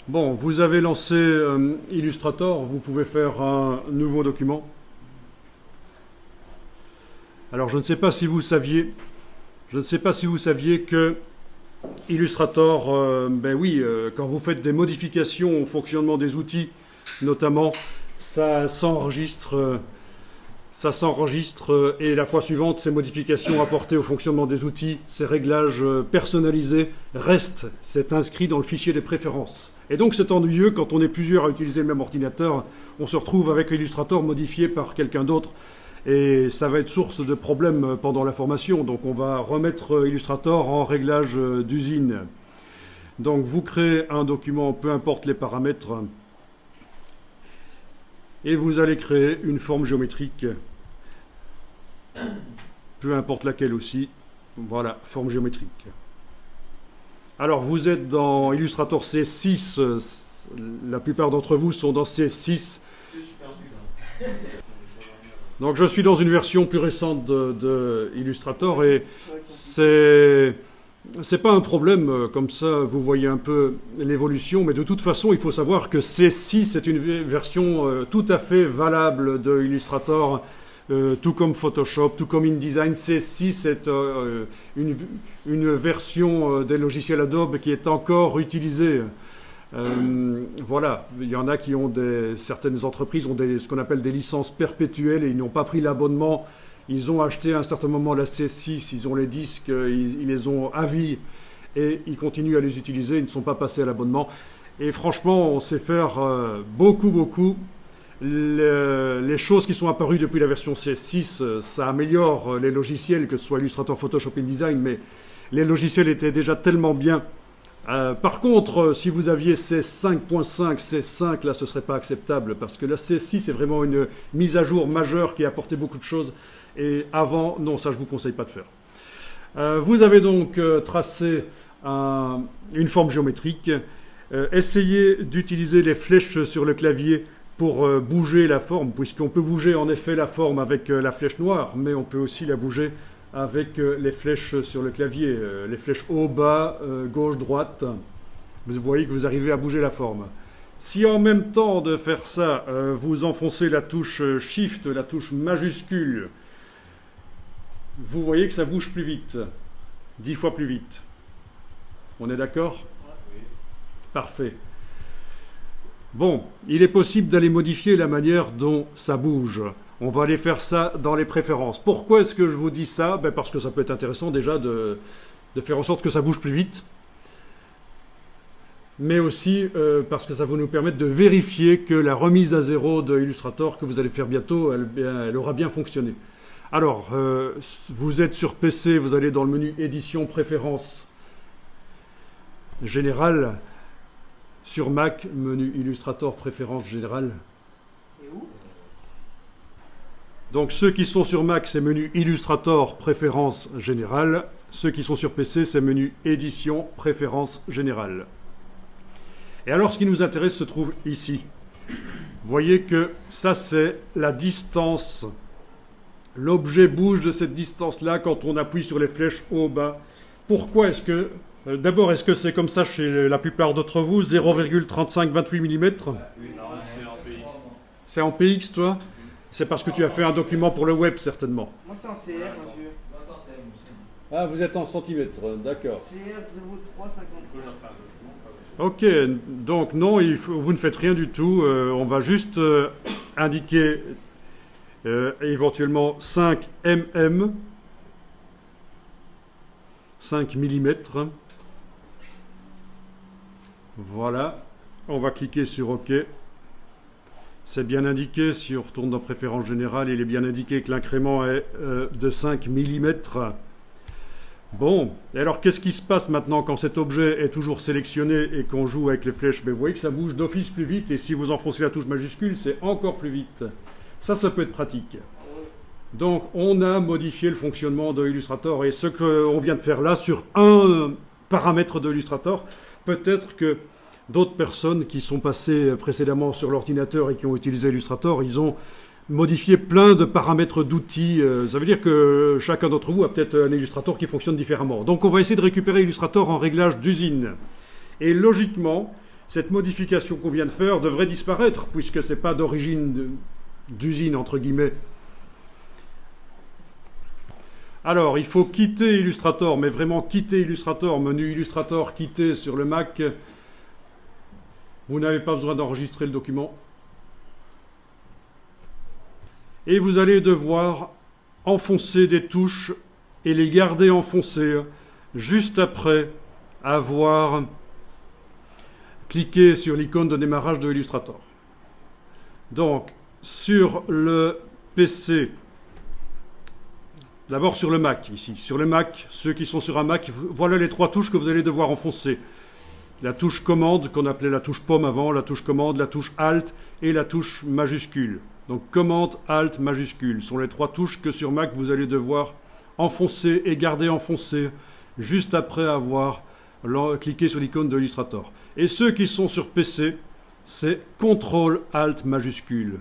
Bon, vous avez lancé Illustrator, vous pouvez faire un nouveau document. Alors, je ne sais pas si vous saviez que Illustrator, quand vous faites des modifications au fonctionnement des outils, notamment, ça s'enregistre et la fois suivante, ces modifications apportées au fonctionnement des outils, ces réglages personnalisés restent, c'est inscrit dans le fichier des préférences. Et donc c'est ennuyeux quand on est plusieurs à utiliser le même ordinateur, on se retrouve avec Illustrator modifié par quelqu'un d'autre et ça va être source de problèmes pendant la formation. Donc on va remettre Illustrator en réglage d'usine. Donc vous créez un document, peu importe les paramètres, et vous allez créer une forme géométrique, peu importe laquelle aussi. Voilà, forme géométrique. Alors vous êtes dans Illustrator C6, la plupart d'entre vous sont dans C6. Donc je suis dans une version plus récente de Illustrator et c'est pas un problème, comme ça vous voyez un peu l'évolution, mais de toute façon il faut savoir que C6 est une version tout à fait valable de Illustrator, tout comme Photoshop, tout comme InDesign. C6 est une version des logiciels Adobe qui est encore utilisée. Voilà, il y en a qui ont certaines entreprises ont ce qu'on appelle des licences perpétuelles et ils n'ont pas pris l'abonnement. Ils ont acheté à un certain moment la C6, ils ont les disques, ils les ont à vie et ils continuent à les utiliser, ils ne sont pas passés à l'abonnement. Et franchement, on sait faire beaucoup. Les choses qui sont apparues depuis la version C6, ça améliore les logiciels, que ce soit Illustrator, Photoshop, InDesign, mais les logiciels étaient déjà tellement bien. Par contre, si vous aviez C5.5, C5, là, ce ne serait pas acceptable, parce que la C6 est vraiment une mise à jour majeure qui a apporté beaucoup de choses. Et avant, non, ça je ne vous conseille pas de faire. Vous avez donc tracé une forme géométrique. Essayez d'utiliser les flèches sur le clavier pour bouger la forme, puisqu'on peut bouger en effet la forme avec la flèche noire, mais on peut aussi la bouger avec les flèches sur le clavier, les flèches haut, bas, gauche, droite. Vous voyez que vous arrivez à bouger la forme. Si en même temps de faire ça, vous enfoncez la touche Shift, la touche majuscule, vous voyez que ça bouge plus vite, 10 fois plus vite. On est d'accord ? Oui. Parfait. Bon, il est possible d'aller modifier la manière dont ça bouge. On va aller faire ça dans les préférences. Pourquoi est-ce que je vous dis ça ? Parce que ça peut être intéressant déjà de faire en sorte que ça bouge plus vite. Mais aussi parce que ça va nous permettre de vérifier que la remise à zéro de Illustrator que vous allez faire bientôt, elle aura bien fonctionné. Alors, vous êtes sur PC, vous allez dans le menu Édition, Préférences, Générales. Sur Mac, menu Illustrator, Préférences, Générales. Et où ? Donc ceux qui sont sur Mac, c'est menu Illustrator, Préférences, Générales. Ceux qui sont sur PC, c'est menu Édition, Préférences, Générales. Et alors, ce qui nous intéresse se trouve ici. Vous voyez que ça, c'est la distance. L'objet bouge de cette distance-là quand on appuie sur les flèches haut, bas. Pourquoi est-ce que... D'abord, est-ce que c'est comme ça chez la plupart d'entre vous, 0,3528 mm ? Oui, non, c'est en PX. C'est en PX, toi ? C'est parce que tu as fait un document pour le web, certainement. Moi, c'est en CR, monsieur. Moi, ça, c'est aussi. Ah, vous êtes en centimètres, d'accord. CR 0350. Ok, donc non, vous ne faites rien du tout. On va juste indiquer éventuellement 5 mm, 5 mm. Voilà, on va cliquer sur OK. C'est bien indiqué, si on retourne dans Préférences générales, il est bien indiqué que l'incrément est de 5 mm. Bon, et alors qu'est-ce qui se passe maintenant quand cet objet est toujours sélectionné et qu'on joue avec les flèches ? Vous voyez que ça bouge d'office plus vite, et si vous enfoncez la touche majuscule, c'est encore plus vite. Ça peut être pratique. Donc on a modifié le fonctionnement de Illustrator, et ce qu'on vient de faire là, sur un paramètre de Illustrator, peut-être que d'autres personnes qui sont passées précédemment sur l'ordinateur et qui ont utilisé Illustrator, ils ont modifié plein de paramètres d'outils. Ça veut dire que chacun d'entre vous a peut-être un Illustrator qui fonctionne différemment. Donc on va essayer de récupérer Illustrator en réglage d'usine. Et logiquement, cette modification qu'on vient de faire devrait disparaître, puisque ce n'est pas d'origine d'usine, entre guillemets. Alors, il faut quitter Illustrator, mais vraiment quitter Illustrator, menu Illustrator, quitter sur le Mac. Vous n'avez pas besoin d'enregistrer le document. Et vous allez devoir enfoncer des touches et les garder enfoncées juste après avoir cliqué sur l'icône de démarrage de Illustrator. Donc, sur le PC, d'abord sur le Mac, ici. Sur le Mac, ceux qui sont sur un Mac, voilà les 3 touches que vous allez devoir enfoncer. La touche commande, qu'on appelait la touche pomme avant, la touche commande, la touche Alt et la touche majuscule. Donc commande, Alt, majuscule sont les 3 touches que sur Mac vous allez devoir enfoncer et garder enfoncées juste après avoir cliqué sur l'icône de Illustrator. Et ceux qui sont sur PC, c'est CTRL, Alt, majuscule.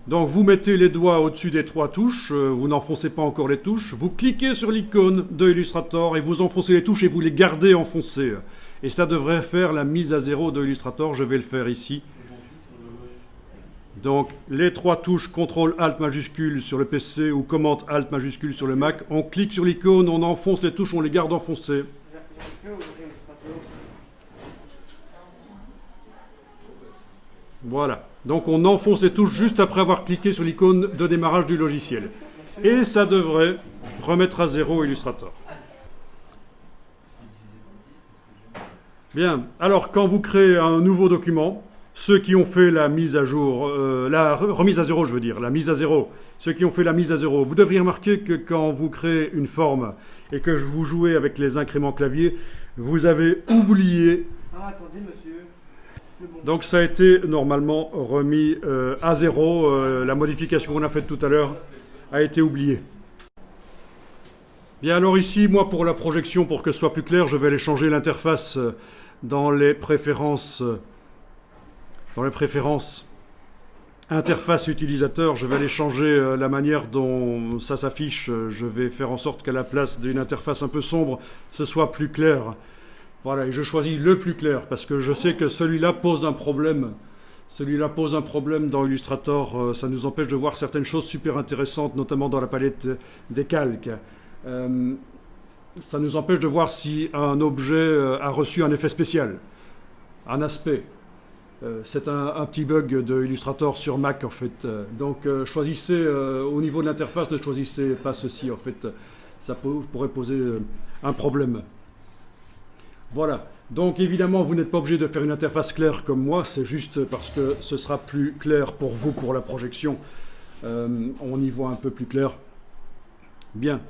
Donc vous mettez les doigts au-dessus des 3 touches, vous n'enfoncez pas encore les touches, vous cliquez sur l'icône de Illustrator et vous enfoncez les touches et vous les gardez enfoncées. Et ça devrait faire la mise à zéro de Illustrator, je vais le faire ici. Donc les 3 touches CTRL ALT majuscule sur le PC ou commande ALT majuscule sur le Mac, on clique sur l'icône, on enfonce les touches, on les garde enfoncées. Voilà. Donc on enfonce les touches juste après avoir cliqué sur l'icône de démarrage du logiciel. Et ça devrait remettre à zéro Illustrator. Bien. Alors quand vous créez un nouveau document, ceux qui ont fait la mise à jour, la remise à zéro, je veux dire, la mise à zéro, ceux qui ont fait la mise à zéro, vous devriez remarquer que quand vous créez une forme et que vous jouez avec les incréments clavier, vous avez oublié. Ah, attendez, monsieur. Donc ça a été normalement remis à zéro. La modification qu'on a faite tout à l'heure a été oubliée. Bien, alors ici, moi pour la projection, pour que ce soit plus clair, je vais aller changer l'interface dans les préférences. Interface utilisateur, je vais aller changer la manière dont ça s'affiche. Je vais faire en sorte qu'à la place d'une interface un peu sombre, ce soit plus clair. Voilà, et je choisis le plus clair parce que je sais que celui-là pose un problème. Celui-là pose un problème dans Illustrator. Ça nous empêche de voir certaines choses super intéressantes, notamment dans la palette des calques. Ça nous empêche de voir si un objet a reçu un effet spécial, un aspect. C'est un petit bug de Illustrator sur Mac en fait. Donc choisissez, au niveau de l'interface, ne choisissez pas ceci en fait. Ça pourrait poser un problème. Voilà. Donc évidemment, vous n'êtes pas obligé de faire une interface claire comme moi. C'est juste parce que ce sera plus clair pour vous pour la projection. On y voit un peu plus clair. Bien.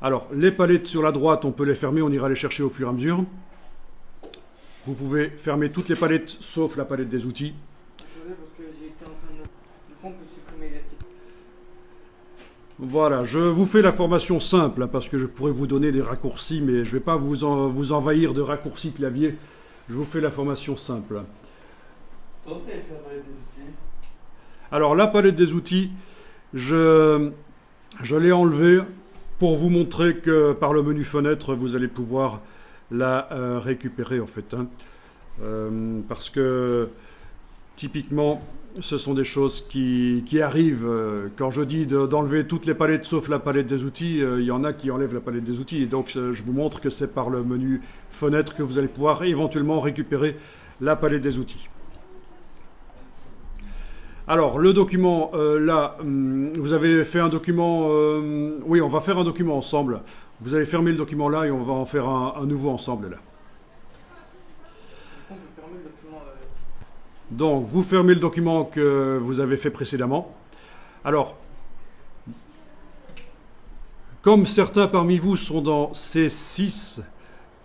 Alors, les palettes sur la droite, on peut les fermer. On ira les chercher au fur et à mesure. Vous pouvez fermer toutes les palettes, sauf la palette des outils. Désolé parce que j'étais en train de supprimer les petites. Voilà, je vous fais la formation simple, hein, parce que je pourrais vous donner des raccourcis, mais je ne vais pas vous envahir de raccourcis clavier. Je vous fais la formation simple. Comment vous allez faire la palette des outils? Alors, la palette des outils, je l'ai enlevée pour vous montrer que par le menu fenêtre, vous allez pouvoir la récupérer en fait. Hein. Parce que typiquement, ce sont des choses qui arrivent. Quand je dis d'enlever toutes les palettes sauf la palette des outils, il y en a qui enlèvent la palette des outils. Et donc je vous montre que c'est par le menu fenêtre que vous allez pouvoir éventuellement récupérer la palette des outils. Alors, le document, là, vous avez fait un document... oui, on va faire un document ensemble. Vous allez fermer le document là et on va en faire un nouveau ensemble là. Donc, vous fermez le document que vous avez fait précédemment. Alors, comme certains parmi vous sont dans C6,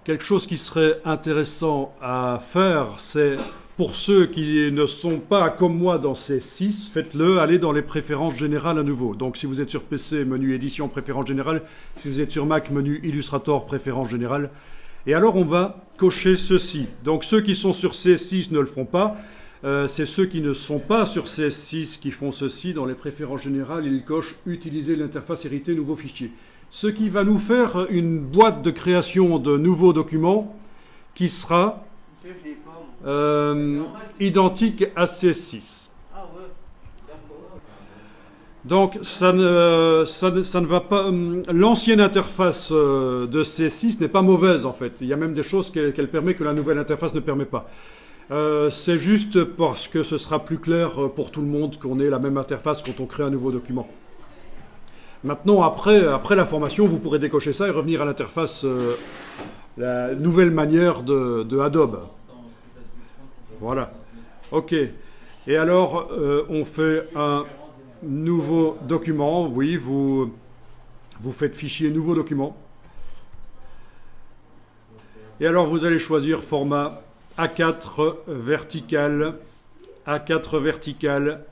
quelque chose qui serait intéressant à faire, c'est pour ceux qui ne sont pas comme moi dans C6, faites-le, allez dans les préférences générales à nouveau. Donc si vous êtes sur PC, menu édition, préférences générales. Si vous êtes sur Mac, menu Illustrator, préférences générales. Et alors on va cocher ceci. Donc ceux qui sont sur CS6 ne le font pas. C'est ceux qui ne sont pas sur CS6 qui font ceci. Dans les préférences générales, ils cochent utiliser l'interface héritée nouveau fichier. Ce qui va nous faire une boîte de création de nouveaux documents qui sera que je l'ai pas, moi. Identique à CS6. Ah ouais, d'accord. Donc ça ne va pas. L'ancienne interface de CS6 n'est pas mauvaise en fait. Il y a même des choses qu'elle permet que la nouvelle interface ne permet pas. C'est juste parce que ce sera plus clair pour tout le monde qu'on ait la même interface quand on crée un nouveau document. Maintenant, après la formation, vous pourrez décocher ça et revenir à l'interface, la nouvelle manière de Adobe. Voilà. OK. Et alors, on fait un nouveau document. Oui, vous faites fichier nouveau document. Et alors, vous allez choisir format A4 vertical. A4 vertical.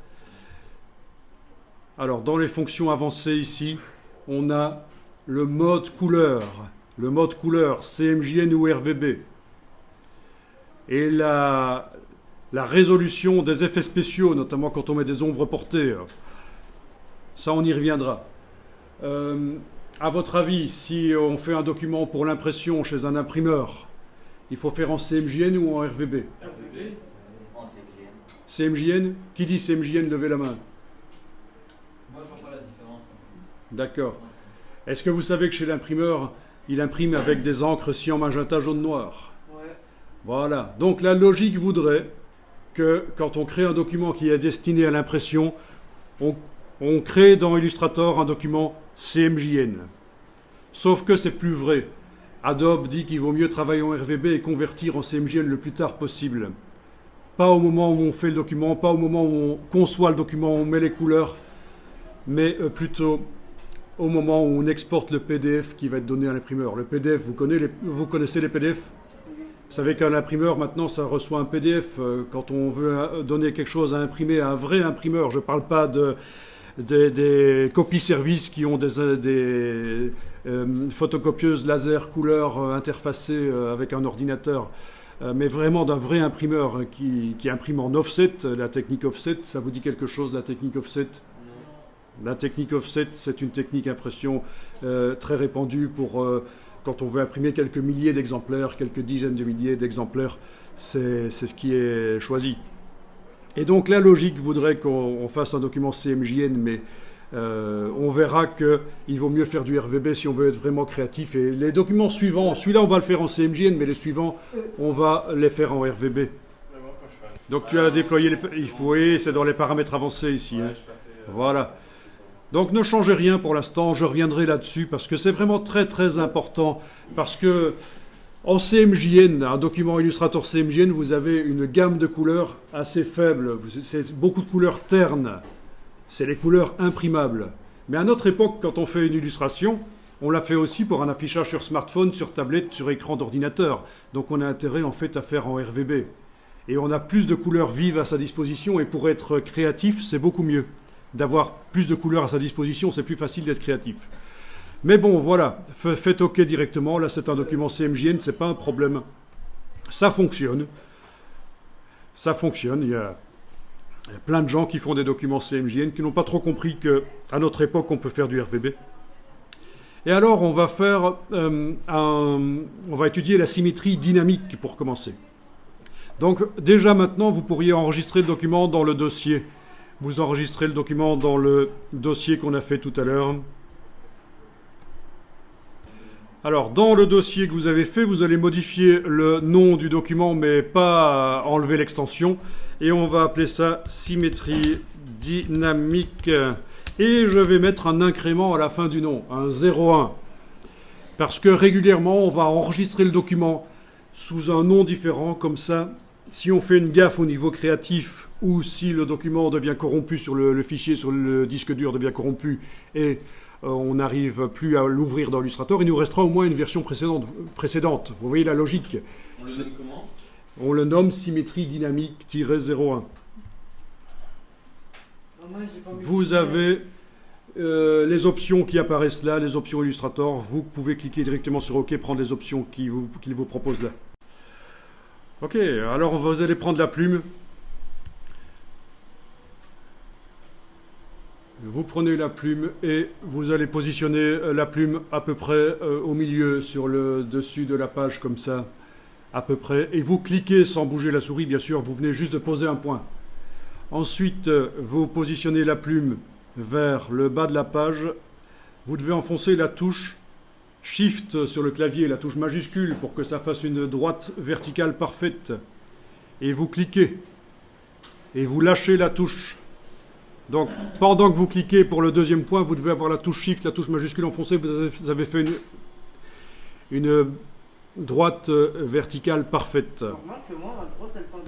Alors, dans les fonctions avancées ici, on a le mode couleur. Le mode couleur, CMJN ou RVB. Et la résolution des effets spéciaux, notamment quand on met des ombres portées. Ça, on y reviendra. À votre avis, si on fait un document pour l'impression chez un imprimeur, il faut faire en CMJN ou en RVB? RVB. En CMJN. CMJN? Qui dit CMJN? Levez la main. Moi, je vois pas la différence. D'accord. Est-ce que vous savez que chez l'imprimeur, il imprime avec des encres cyan, magenta, jaune, noir? Ouais. Voilà. Donc la logique voudrait que quand on crée un document qui est destiné à l'impression, on crée dans Illustrator un document CMJN. Sauf que c'est plus vrai. Adobe dit qu'il vaut mieux travailler en RVB et convertir en CMJN le plus tard possible. Pas au moment où on fait le document, pas au moment où on conçoit le document, on met les couleurs, mais plutôt au moment où on exporte le PDF qui va être donné à l'imprimeur. Le PDF, vous connaissez les PDF? Vous savez qu'un imprimeur, maintenant, ça reçoit un PDF. Quand on veut donner quelque chose à imprimer à un vrai imprimeur, je ne parle pas des copies-services qui ont des photocopieuses laser couleur interfacées avec un ordinateur, mais vraiment d'un vrai imprimeur qui imprime en offset. La technique offset, ça vous dit quelque chose, la technique offset? La technique offset, c'est une technique impression très répandue pour quand on veut imprimer quelques milliers d'exemplaires, quelques dizaines de milliers d'exemplaires, c'est ce qui est choisi. Et donc la logique voudrait qu'on fasse un document CMJN, mais on verra qu'il vaut mieux faire du RVB si on veut être vraiment créatif. Et les documents suivants, celui-là on va le faire en CMJN, mais les suivants, on va les faire en RVB. Donc tu as déployé il faut, oui, c'est dans les paramètres avancés ici. Hein. Voilà. Donc ne changez rien pour l'instant, je reviendrai là-dessus parce que c'est vraiment très très important. Parce que en CMJN, un document Illustrator CMJN, vous avez une gamme de couleurs assez faible. C'est beaucoup de couleurs ternes. C'est les couleurs imprimables. Mais à notre époque, quand on fait une illustration, on l'a fait aussi pour un affichage sur smartphone, sur tablette, sur écran d'ordinateur. Donc on a intérêt en fait à faire en RVB. Et on a plus de couleurs vives à sa disposition et pour être créatif, c'est beaucoup mieux. D'avoir plus de couleurs à sa disposition, c'est plus facile d'être créatif. Mais bon, voilà, faites OK directement. Là, c'est un document CMJN, c'est pas un problème. Ça fonctionne. Ça fonctionne. Il y a plein de gens qui font des documents CMJN qui n'ont pas trop compris qu'à notre époque, on peut faire du RVB. Et alors, on va faire on va étudier la symétrie dynamique pour commencer. Donc, déjà maintenant, vous pourriez enregistrer le document dans le dossier. Vous enregistrez le document dans le dossier qu'on a fait tout à l'heure. Alors, dans le dossier que vous avez fait, vous allez modifier le nom du document, mais pas enlever l'extension. Et on va appeler ça symétrie dynamique. Et je vais mettre un incrément à la fin du nom, un 0,1. Parce que régulièrement, on va enregistrer le document sous un nom différent, comme ça. Si on fait une gaffe au niveau créatif ou si le document devient corrompu sur le fichier, sur le disque dur devient corrompu et on n'arrive plus à l'ouvrir dans Illustrator, il nous restera au moins une version précédente. Vous voyez la logique? On le nomme comment? On le nomme symétrie dynamique-01. Vous avez les options qui apparaissent là, les options Illustrator. Vous pouvez cliquer directement sur OK, prendre les options qu'il vous propose là. Ok, alors vous allez prendre la plume. Vous prenez la plume et vous allez positionner la plume à peu près au milieu, sur le dessus de la page comme ça, à peu près, et vous cliquez sans bouger la souris, bien sûr, vous venez juste de poser un point. Ensuite, vous positionnez la plume vers le bas de la page. Vous devez enfoncer la touche Shift sur le clavier, la touche majuscule, pour que ça fasse une droite verticale parfaite. Et vous cliquez. Et vous lâchez la touche. Donc, pendant que vous cliquez pour le deuxième point, vous devez avoir la touche Shift, la touche majuscule enfoncée. Vous avez fait une droite verticale parfaite. Normal que moi, ma droite, elle prend.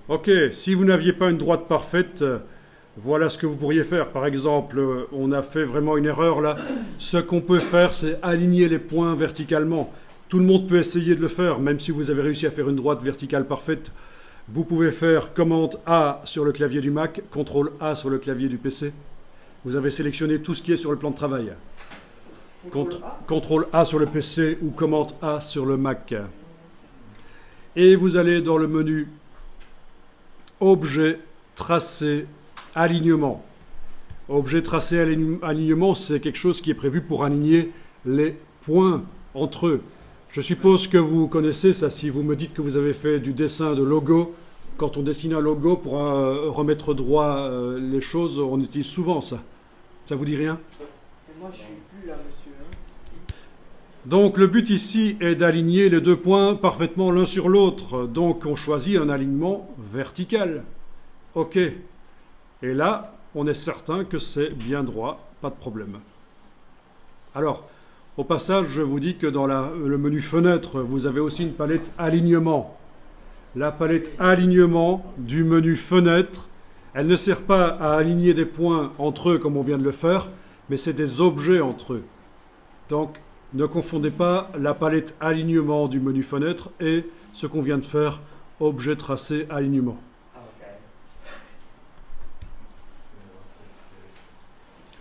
Ok, si vous n'aviez pas une droite parfaite, voilà ce que vous pourriez faire. Par exemple, on a fait vraiment une erreur là. Ce qu'on peut faire, c'est aligner les points verticalement. Tout le monde peut essayer de le faire, même si vous avez réussi à faire une droite verticale parfaite. Vous pouvez faire commande A sur le clavier du Mac, CTRL A sur le clavier du PC. Vous avez sélectionné tout ce qui est sur le plan de travail. CTRL A sur le PC ou commande A sur le Mac. Et vous allez dans le menu Objet, tracé, alignement. Objet, tracé, alignement, c'est quelque chose qui est prévu pour aligner les points entre eux. Je suppose que vous connaissez ça si vous me dites que vous avez fait du dessin de logo. Quand on dessine un logo pour remettre droit les choses, on utilise souvent ça. Ça vous dit rien? Et moi, je suis plus là, monsieur. Hein. Donc le but ici est d'aligner les deux points parfaitement l'un sur l'autre. Donc on choisit un alignement vertical. OK. Et là, on est certain que c'est bien droit, pas de problème. Alors, au passage, je vous dis que dans le menu fenêtre, vous avez aussi une palette alignement. La palette alignement du menu fenêtre, elle ne sert pas à aligner des points entre eux comme on vient de le faire, mais c'est des objets entre eux. Donc, ne confondez pas la palette alignement du menu fenêtre et ce qu'on vient de faire, objet tracé alignement.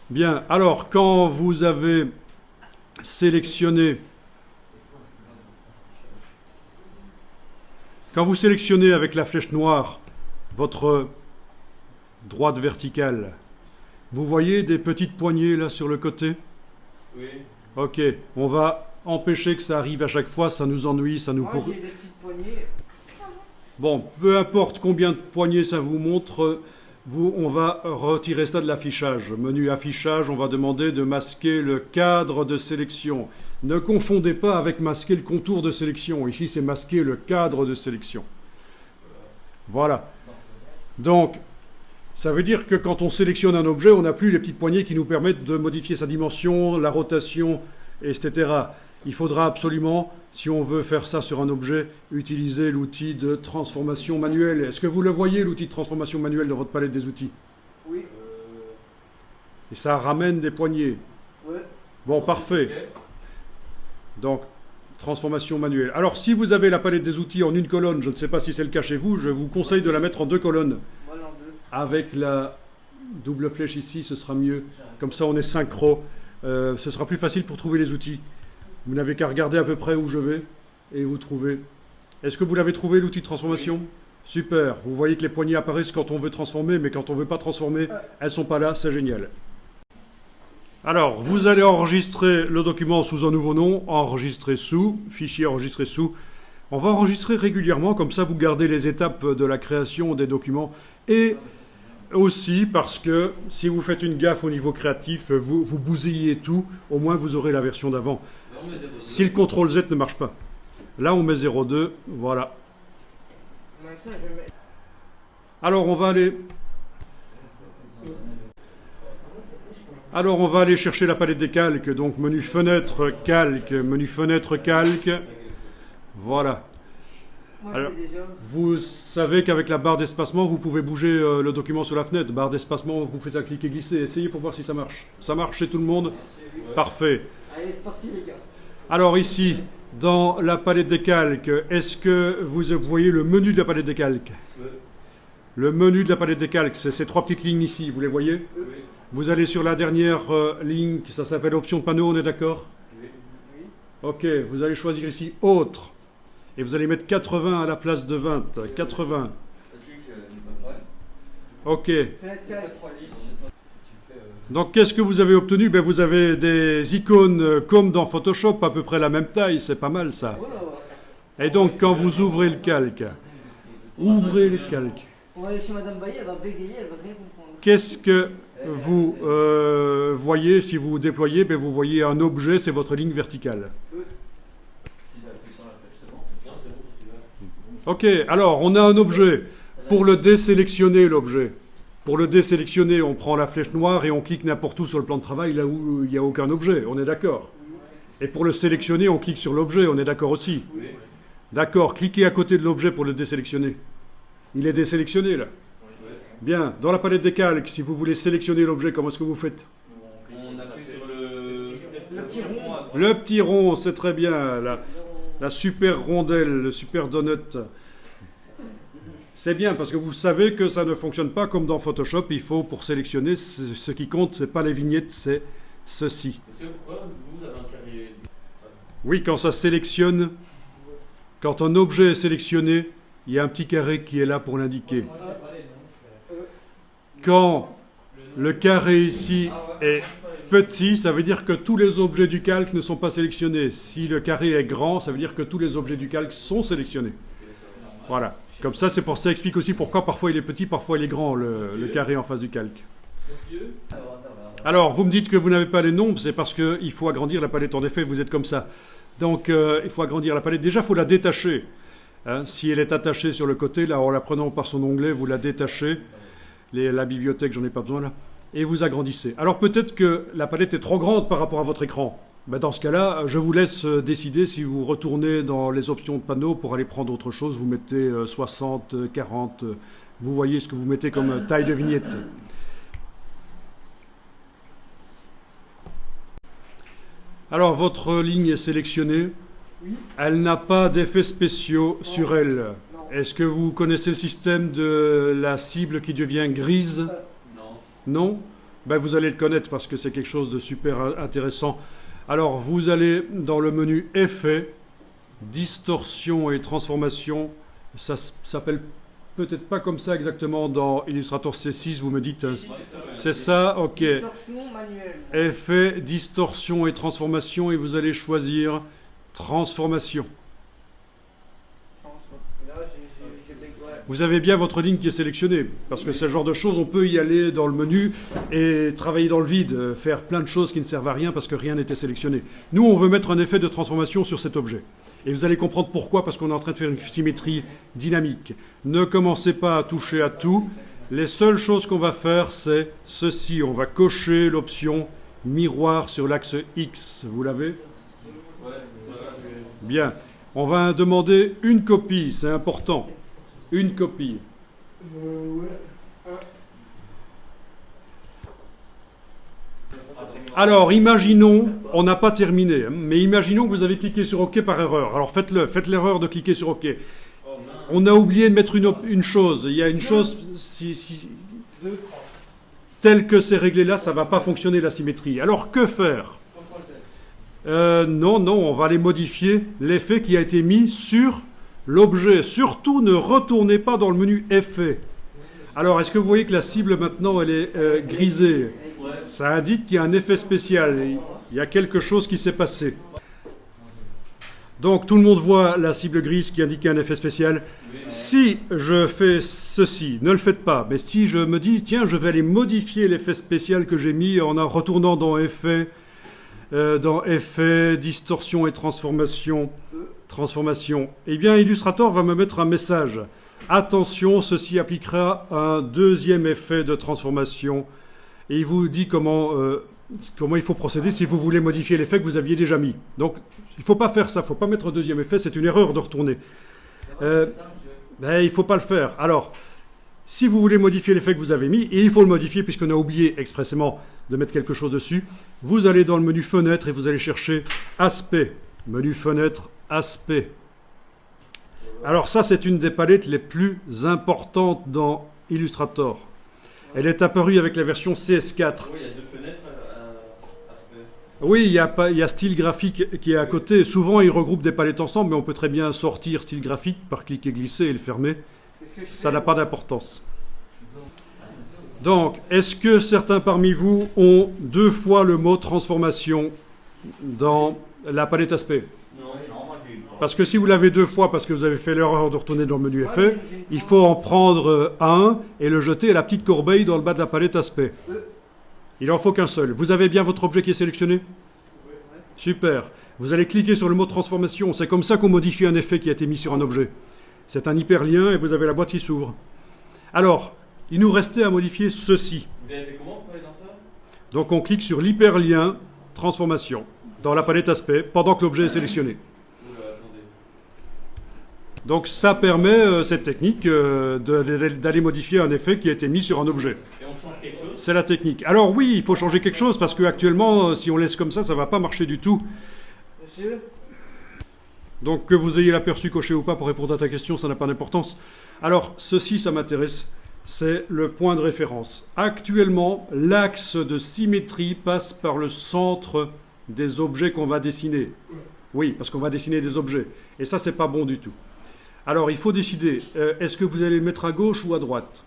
Bien, alors quand vous avez sélectionné, quand vous sélectionnez avec la flèche noire votre droite verticale, vous voyez des petites poignées là sur le côté? Oui. Ok, on va empêcher que ça arrive à chaque fois, ça nous ennuie, ça nous Moi, j'ai des petites poignées. Bon, peu importe combien de poignées ça vous montre, on va retirer ça de l'affichage. Menu affichage, on va demander de masquer le cadre de sélection. Ne confondez pas avec masquer le contour de sélection. Ici, c'est masquer le cadre de sélection. Voilà. Donc, ça veut dire que quand on sélectionne un objet, on n'a plus les petites poignées qui nous permettent de modifier sa dimension, la rotation, etc. Il faudra absolument, si on veut faire ça sur un objet, utiliser l'outil de transformation manuelle. Est-ce que vous le voyez, l'outil de transformation manuelle dans votre palette des outils? Oui. Et ça ramène des poignées. Ouais. Bon, parfait. Donc, transformation manuelle. Alors, si vous avez la palette des outils en une colonne, je ne sais pas si c'est le cas chez vous, je vous conseille de la mettre en deux colonnes. Voilà, en deux. Avec la double flèche ici, ce sera mieux. Comme ça, on est synchro. Ce sera plus facile pour trouver les outils. Vous n'avez qu'à regarder à peu près où je vais et vous trouvez. Est-ce que vous l'avez trouvé, l'outil de transformation? Super. Vous voyez que les poignées apparaissent quand on veut transformer, mais quand on ne veut pas transformer, elles ne sont pas là. C'est génial. Alors, vous allez enregistrer le document sous un nouveau nom, enregistrer sous, fichier enregistré sous. On va enregistrer régulièrement, comme ça vous gardez les étapes de la création des documents. Et aussi parce que si vous faites une gaffe au niveau créatif, vous bousillez tout, au moins vous aurez la version d'avant. Si le CTRL Z ne marche pas. Là, on met 0,2, voilà. Maintenant, je vais mettre. Alors, on va aller chercher la palette des calques, donc menu fenêtre, calque, menu fenêtre, calque. Voilà. Moi, Alors, j'ai déjà. vous savez qu'avec la barre d'espacement, vous pouvez bouger le document sur la fenêtre. Barre d'espacement, vous faites un clic et glisser. Essayez pour voir si ça marche. Ça marche chez tout le monde? Parfait. Allez, c'est parti, les gars. Alors ici, dans la palette des calques, est-ce que vous voyez le menu de la palette des calques? Le menu de la palette des calques, c'est ces trois petites lignes ici, vous les voyez? Vous allez sur la dernière ligne, ça s'appelle option de panneau, on est d'accord? Ok, vous allez choisir ici autre. Et vous allez mettre 80 à la place de 20. 80. Ok. Donc qu'est-ce que vous avez obtenu? Ben, vous avez des icônes comme dans Photoshop, à peu près la même taille, c'est pas mal ça. Et donc, quand vous ouvrez le calque, ouvrez le calque. On va aller chez Madame Bailly, elle va bégayer, elle va rien comprendre. Qu'est-ce que vous voyez si vous déployez? Ben, vous voyez un objet, c'est votre ligne verticale. Ok, alors on a un objet. Pour le désélectionner, l'objet. Pour le désélectionner, on prend la flèche noire et on clique n'importe où sur le plan de travail, là où il n'y a aucun objet. On est d'accord? Et pour le sélectionner, on clique sur l'objet. On est d'accord aussi? D'accord, cliquez à côté de l'objet pour le désélectionner. Il est désélectionné, là. Bien, dans la palette des calques, si vous voulez sélectionner l'objet, comment est-ce que vous faites? On appuie sur le petit rond. Le petit rond, c'est très bien. La super rondelle, le super donut. C'est bien parce que vous savez que ça ne fonctionne pas comme dans Photoshop. Il faut, pour sélectionner, ce qui compte, ce n'est pas les vignettes, c'est ceci. Monsieur, pourquoi vous avez un carré? Oui, quand ça sélectionne, quand un objet est sélectionné, il y a un petit carré qui est là pour l'indiquer. Quand le carré ici est petit, ça veut dire que tous les objets du calque ne sont pas sélectionnés. Si le carré est grand, ça veut dire que tous les objets du calque sont sélectionnés. Voilà. Comme ça, c'est pour ça, explique aussi pourquoi parfois il est petit, parfois il est grand, le carré en face du calque. Alors, vous me dites que vous n'avez pas les nombres, c'est parce qu'il faut agrandir la palette. En effet, vous êtes comme ça. Donc, il faut agrandir la palette. Déjà, il faut la détacher. Hein, si elle est attachée sur le côté, là, en la prenant par son onglet, vous la détachez. La bibliothèque, j'en ai pas besoin là. Et vous agrandissez. Alors peut-être que la palette est trop grande par rapport à votre écran. Ben, dans ce cas-là, je vous laisse décider si vous retournez dans les options de panneau pour aller prendre autre chose. Vous mettez 60, 40, vous voyez ce que vous mettez comme taille de vignette. Alors votre ligne est sélectionnée. Elle n'a pas d'effets spéciaux sur elle. Est-ce que vous connaissez le système de la cible qui devient grise? Non? Ben, vous allez le connaître parce que c'est quelque chose de super intéressant. Alors, vous allez dans le menu Effets, Distorsion et Transformation. Ça s'appelle peut-être pas comme ça exactement dans Illustrator C6, vous me dites. C'est ça? Ok. Distorsion manuelle. Effets, Distorsion et Transformation et vous allez choisir Transformation. Vous avez bien votre ligne qui est sélectionnée, parce que ce genre de choses, on peut y aller dans le menu et travailler dans le vide, faire plein de choses qui ne servent à rien parce que rien n'était sélectionné. Nous, on veut mettre un effet de transformation sur cet objet. Et vous allez comprendre pourquoi, parce qu'on est en train de faire une symétrie dynamique. Ne commencez pas à toucher à tout. Les seules choses qu'on va faire, c'est ceci. On va cocher l'option miroir sur l'axe X. Vous l'avez? Bien. On va demander une copie, c'est important. Une copie. Alors, imaginons, on n'a pas terminé, hein, mais imaginons que vous avez cliqué sur OK par erreur. Alors faites-le, faites l'erreur de cliquer sur OK. On a oublié de mettre une chose. Il y a une chose, tel que c'est réglé là, ça ne va pas fonctionner la symétrie. Alors que faire? Non, on va aller modifier l'effet qui a été mis sur l'objet. Surtout, ne retournez pas dans le menu Effets. Alors, est-ce que vous voyez que la cible, maintenant, elle est grisée? Ça indique qu'il y a un effet spécial. Il y a quelque chose qui s'est passé. Donc, tout le monde voit la cible grise qui indique un effet spécial. Si je fais ceci, ne le faites pas, mais si je me dis, tiens, je vais aller modifier l'effet spécial que j'ai mis en retournant dans Effets, Distorsion et Transformation, eh bien, Illustrator va me mettre un message. Attention, ceci appliquera un deuxième effet de transformation. Et il vous dit comment il faut procéder si vous voulez modifier l'effet que vous aviez déjà mis. Donc, il ne faut pas faire ça, il ne faut pas mettre un deuxième effet, c'est une erreur de retourner. Il ne faut pas le faire. Alors, si vous voulez modifier l'effet que vous avez mis, et il faut le modifier puisqu'on a oublié expressément de mettre quelque chose dessus, vous allez dans le menu Fenêtre et vous allez chercher Aspect. Menu Fenêtre, Aspect. Alors ça, c'est une des palettes les plus importantes dans Illustrator. Elle est apparue avec la version CS4. Oui, il y a deux fenêtres aspect. Oui, il y a style graphique qui est à côté. Souvent, ils regroupent des palettes ensemble, mais on peut très bien sortir style graphique par cliquer, glisser et le fermer. Ça n'a pas d'importance. Donc, est-ce que certains parmi vous ont deux fois le mot transformation dans la palette aspect? Non, moi j'ai eu le temps. Parce que si vous l'avez 2 fois parce que vous avez fait l'erreur de retourner dans le menu effet, il faut en prendre un et le jeter à la petite corbeille dans le bas de la palette aspect. Il en faut qu'un seul. Vous avez bien votre objet qui est sélectionné? Super. Vous allez cliquer sur le mot transformation. C'est comme ça qu'on modifie un effet qui a été mis sur un objet. C'est un hyperlien et vous avez la boîte qui s'ouvre. Alors, il nous restait à modifier ceci. Vous avez fait comment pour aller dans ça? Donc on clique sur l'hyperlien transformation dans la palette aspect pendant que l'objet est sélectionné. Oula, attendez. Donc ça permet, cette technique, d'aller modifier un effet qui a été mis sur un objet. Et on change quelque chose? C'est la technique. Alors oui, il faut changer quelque chose parce qu'actuellement, si on laisse comme ça ne va pas marcher du tout. Monsieur, Donc que vous ayez l'aperçu coché ou pas pour répondre à ta question, ça n'a pas d'importance. Alors ceci, ça m'intéresse, c'est le point de référence. Actuellement, l'axe de symétrie passe par le centre des objets qu'on va dessiner. Oui, parce qu'on va dessiner des objets. Et ça, c'est pas bon du tout. Alors il faut décider, est-ce que vous allez le mettre à gauche ou à droite?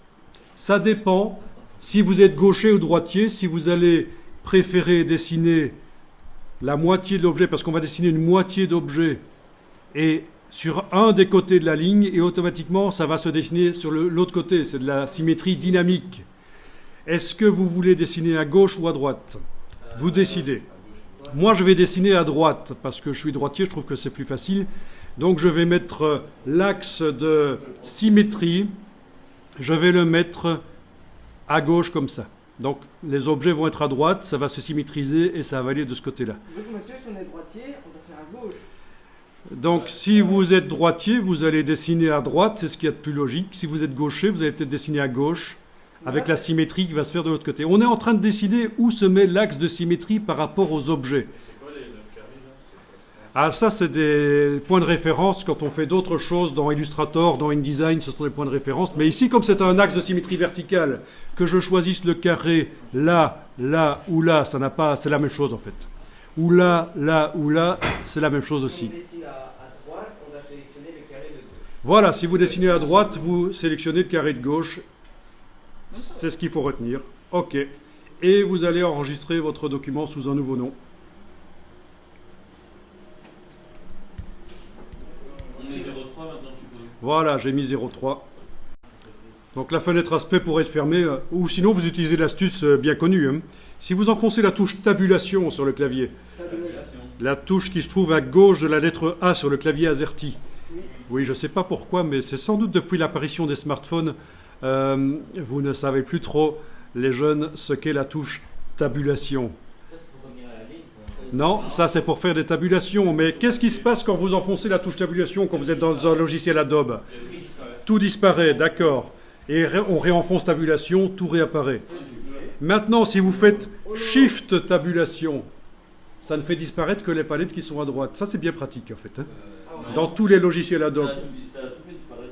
Ça dépend si vous êtes gaucher ou droitier, si vous allez préférer dessiner la moitié de l'objet, parce qu'on va dessiner une moitié d'objet, et sur un des côtés de la ligne, et automatiquement, ça va se dessiner sur l'autre côté. C'est de la symétrie dynamique. Est-ce que vous voulez dessiner à gauche ou à droite? Vous décidez. Moi, je vais dessiner à droite, parce que je suis droitier, je trouve que c'est plus facile. Donc, je vais mettre l'axe de symétrie, je vais le mettre à gauche comme ça. Donc, les objets vont être à droite, ça va se symétriser et ça va aller de ce côté-là. donc monsieur, si on est droitier, on doit faire à gauche. Donc, si vous êtes droitier, vous allez dessiner à droite, c'est ce qu'il y a de plus logique. Si vous êtes gaucher, vous allez peut-être dessiner à gauche, avec la symétrie qui va se faire de l'autre côté. On est en train de décider où se met l'axe de symétrie par rapport aux objets. C'est quoi les 9 carrés là? Ah, ça, c'est des points de référence quand on fait d'autres choses dans Illustrator, dans InDesign, ce sont des points de référence. Mais ici, comme c'est un axe de symétrie verticale, que je choisisse le carré là, là ou là, ça n'a pas, c'est la même chose en fait. Ou là, c'est la même chose aussi. Si on dessine à droite, on doit sélectionner le carré de gauche. Voilà, si vous dessinez à droite, vous sélectionnez le carré de gauche. C'est ce qu'il faut retenir. OK. Et vous allez enregistrer votre document sous un nouveau nom. On est 0,3 maintenant, je suppose. Voilà, j'ai mis 0,3. Donc la fenêtre aspect pourrait être fermée, ou sinon vous utilisez l'astuce bien connue. Hein. Si vous enfoncez la touche tabulation sur le clavier, Tabulation. la touche qui se trouve à gauche de la lettre A sur le clavier AZERTY. Oui, je ne sais pas pourquoi, mais c'est sans doute depuis l'apparition des smartphones, vous ne savez plus trop, les jeunes, ce qu'est la touche tabulation. Ça, c'est pour revenir à la ligne, ça. Non, ça c'est pour faire des tabulations. Mais qu'est-ce qui se passe quand vous enfoncez la touche tabulation, quand vous êtes dans un logiciel Adobe? Tout disparaît, d'accord. Et on réenfonce tabulation, tout réapparaît. Maintenant, si vous faites Shift tabulation, ça ne fait disparaître que les palettes qui sont à droite. Ça, c'est bien pratique, en fait. Hein. Dans tous les logiciels Adobe. Ça a tout fait disparaître.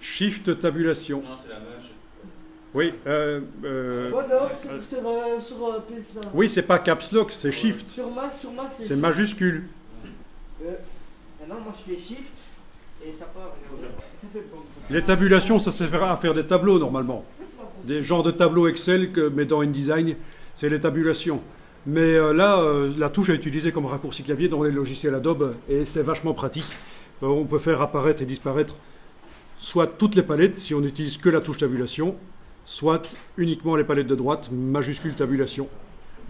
Shift tabulation. Non, c'est la mage. Oui, Oh non, c'est sur PS1. oui, c'est pas Caps Lock, c'est Shift. Sur Mac, C'est Shift. majuscule. Maintenant, moi je fais Shift et ça part. Ça fait bon. Les tabulations, ça sert à faire des tableaux, normalement. Des genres de tableaux Excel, mais dans InDesign, c'est les tabulations. Mais là, la touche est utilisée comme raccourci clavier dans les logiciels Adobe et c'est vachement pratique. On peut faire apparaître et disparaître soit toutes les palettes si on n'utilise que la touche tabulation, soit uniquement les palettes de droite, majuscule tabulation.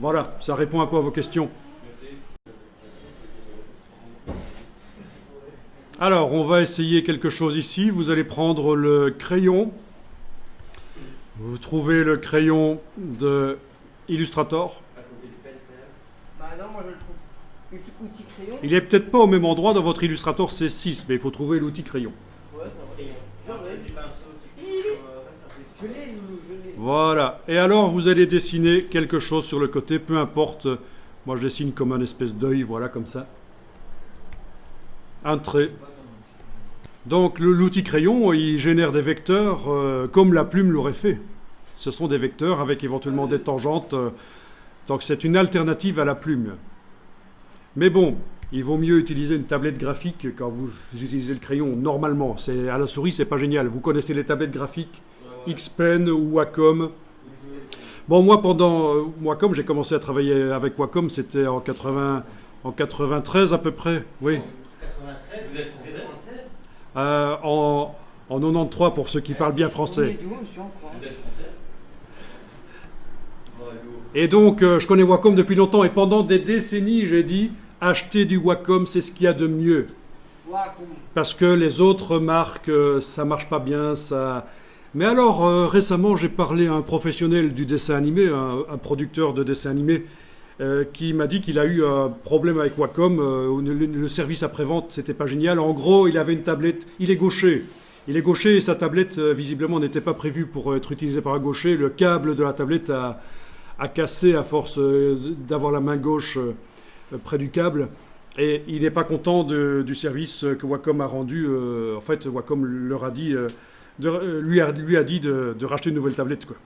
Voilà, ça répond un peu à vos questions. Alors, on va essayer quelque chose ici. Vous allez prendre le crayon. Vous trouvez le crayon de Illustrator. À côté du pencil. Bah non, moi je le trouve. Outil crayon. Il est peut-être pas au même endroit dans votre Illustrator C6, mais il faut trouver l'outil crayon. Ouais, ça va. J'en ai. Du pinceau, tu reste un peu. Je l'ai. Voilà. Et alors, vous allez dessiner quelque chose sur le côté, peu importe. Moi, je dessine comme un espèce d'œil, voilà, comme ça. Un trait. Donc, l'outil crayon, il génère des vecteurs comme la plume l'aurait fait. Ce sont des vecteurs avec éventuellement des tangentes. Donc, c'est une alternative à la plume. Mais bon, il vaut mieux utiliser une tablette graphique quand vous utilisez le crayon, normalement. À la souris, c'est pas génial. Vous connaissez les tablettes graphiques, Xpen ou Wacom. Bon, moi, pendant Wacom, j'ai commencé à travailler avec Wacom, c'était en 93 à peu près. Oui. 93, Vous êtes vous êtes français? En 93 pour ceux qui parlent bien On français. est d'où, monsieur, en France? Vous êtes français? Oh, lourd. Et donc, je connais Wacom depuis longtemps et pendant des décennies, j'ai dit achetez du Wacom, c'est ce qu'il y a de mieux. Wacom. Parce que les autres marques, ça marche pas bien, ça. Mais alors, récemment, j'ai parlé à un professionnel du dessin animé, un producteur de dessin animé, qui m'a dit qu'il a eu un problème avec Wacom, où le service après-vente, c'était pas génial. En gros, il avait une tablette, il est gaucher. Il est gaucher et sa tablette, visiblement, n'était pas prévue pour être utilisée par un gaucher. Le câble de la tablette a cassé à force d'avoir la main gauche près du câble. Et il n'est pas content du service que Wacom a rendu. En fait, Wacom leur a dit, lui a dit de racheter une nouvelle tablette, quoi.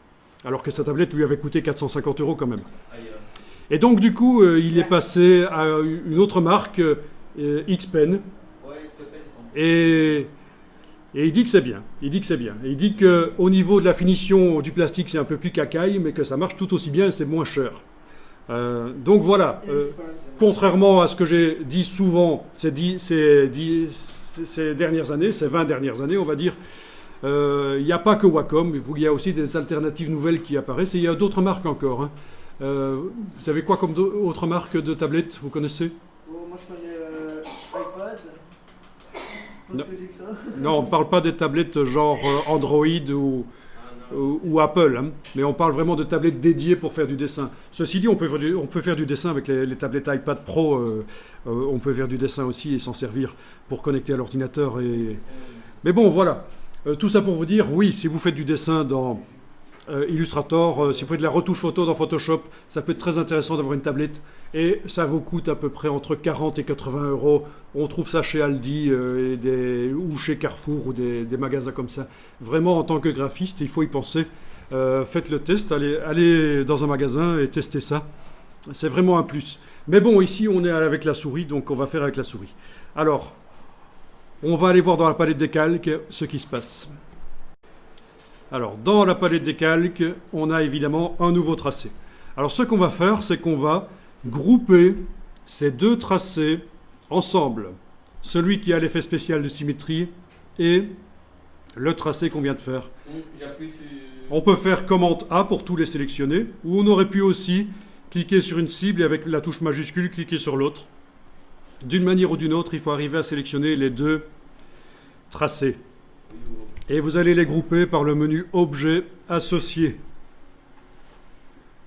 Alors que sa tablette lui avait coûté 450 € quand même. Aïe. Et donc, du coup, il est passé à une autre marque, Xpen. Ouais, XP, ils sont. Et il dit que c'est bien. Il dit que c'est bien. Et il dit qu'au niveau de la finition du plastique, c'est un peu plus cacaille, mais que ça marche tout aussi bien et c'est moins cher. Donc voilà. Contrairement à ce que j'ai dit souvent ces dernières années, ces 20 dernières années, on va dire, il n'y a pas que Wacom, il y a aussi des alternatives nouvelles qui apparaissent et il y a d'autres marques encore, hein. Vous savez quoi comme autre marque de tablette, vous connaissez? Oh, moi, je connais iPad. Non. Qu'est-ce que c'est que ça? Non, on ne parle pas des tablettes genre Android ou Apple, hein, mais on parle vraiment de tablettes dédiées pour faire du dessin. Ceci dit, on peut faire du dessin avec les tablettes iPad Pro, on peut faire du dessin aussi et s'en servir pour connecter à l'ordinateur. Mais bon, voilà. Tout ça pour vous dire, oui, si vous faites du dessin dans Illustrator, si vous faites de la retouche photo dans Photoshop, ça peut être très intéressant d'avoir une tablette et ça vous coûte à peu près entre 40 et 80 €. On trouve ça chez Aldi ou chez Carrefour ou des magasins comme ça. Vraiment, en tant que graphiste, il faut y penser. Faites le test, allez dans un magasin et testez ça. C'est vraiment un plus. Mais bon, ici, on est avec la souris, donc on va faire avec la souris. Alors, on va aller voir dans la palette des calques ce qui se passe. Alors, dans la palette des calques, on a évidemment un nouveau tracé. Alors, ce qu'on va faire, c'est qu'on va grouper ces deux tracés ensemble. Celui qui a l'effet spécial de symétrie et le tracé qu'on vient de faire. J'appuie sur. On peut faire commande A pour tous les sélectionner, ou on aurait pu aussi cliquer sur une cible et avec la touche majuscule, cliquer sur l'autre. D'une manière ou d'une autre, il faut arriver à sélectionner les deux tracés. Et vous allez les grouper par le menu Objet associé.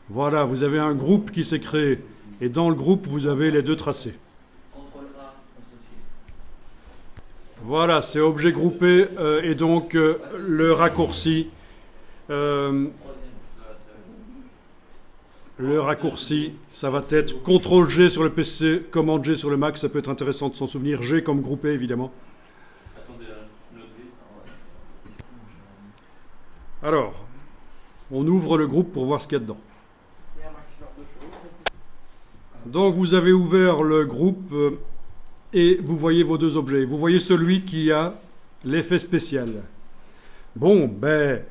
Voilà, vous avez un groupe qui s'est créé. Et dans le groupe, vous avez les deux tracés. CTRL A, associé. Voilà, c'est objet groupé et donc le raccourci. Le raccourci, ça va être CTRL-G sur le PC, Command-G sur le Mac. Ça peut être intéressant de s'en souvenir. G comme groupé, évidemment. Attendez, je note V. Alors, on ouvre le groupe pour voir ce qu'il y a dedans. Il y a un maximum de choses. Donc vous avez ouvert le groupe et vous voyez vos deux objets. Vous voyez celui qui a l'effet spécial. Bon, ben,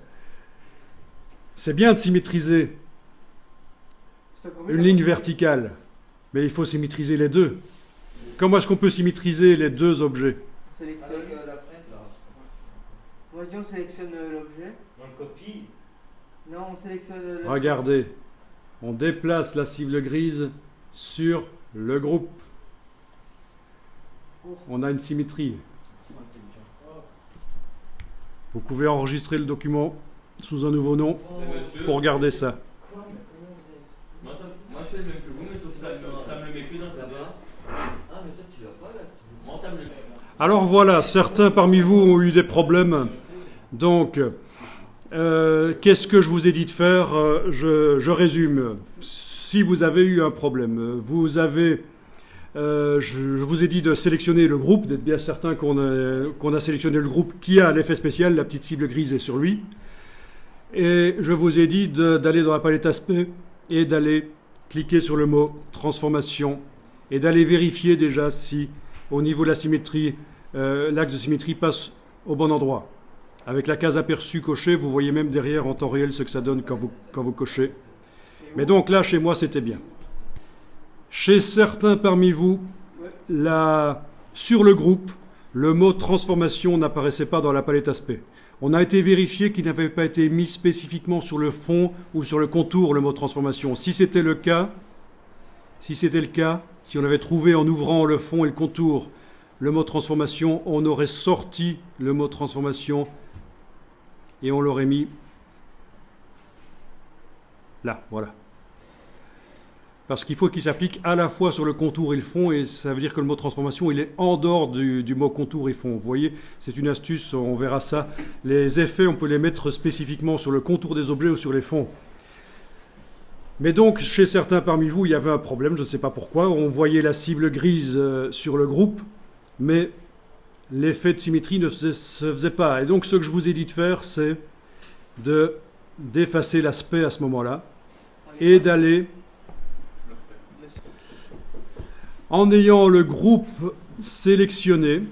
c'est bien de symétriser Ça, combien une ça ligne coûte? verticale, mais il faut symétriser les deux. Comment est-ce qu'on peut symétriser les deux objets? Sélectionne. Avec la prête là. Moi, je dis, on sélectionne l'objet. On le copie. Non, on sélectionne l'objet. Regardez, on déplace la cible grise sur le groupe. On a une symétrie. Vous pouvez enregistrer le document sous un nouveau nom Mais monsieur, pour garder ça. Quoi? Mais comment vous avez. moi je fais le même que vous, mais sauf que ça me le met plus dans le Là-bas. Ah, mais toi tu l'as pas là. Moi ça me le met. Alors voilà, certains parmi vous ont eu des problèmes. Donc, qu'est-ce que je vous ai dit de faire? Je résume. Si vous avez eu un problème, je vous ai dit de sélectionner le groupe, d'être bien certain qu'on a sélectionné le groupe qui a l'effet spécial, la petite cible grise est sur lui. Et je vous ai dit d'aller dans la palette aspect et d'aller cliquer sur le mot transformation et d'aller vérifier déjà si au niveau de la symétrie, l'axe de symétrie passe au bon endroit. Avec la case aperçue cochée, vous voyez même derrière en temps réel ce que ça donne quand vous cochez. Mais donc là, chez moi, c'était bien. Chez certains parmi vous, sur le groupe, le mot transformation n'apparaissait pas dans la palette aspect. On a été vérifié qu'il n'avait pas été mis spécifiquement sur le fond ou sur le contour le mot transformation. Si c'était le cas, si on avait trouvé en ouvrant le fond et le contour le mot transformation, on aurait sorti le mot transformation et on l'aurait mis là, voilà. Parce qu'il faut qu'il s'applique à la fois sur le contour et le fond, et ça veut dire que le mot transformation, il est en dehors du mot contour et fond. Vous voyez, c'est une astuce, on verra ça. Les effets, on peut les mettre spécifiquement sur le contour des objets ou sur les fonds. Mais donc, chez certains parmi vous, il y avait un problème, je ne sais pas pourquoi. On voyait la cible grise sur le groupe, mais l'effet de symétrie ne se faisait pas. Et donc, ce que je vous ai dit de faire, c'est d'effacer l'aspect à ce moment-là et d'aller, en ayant le groupe sélectionné,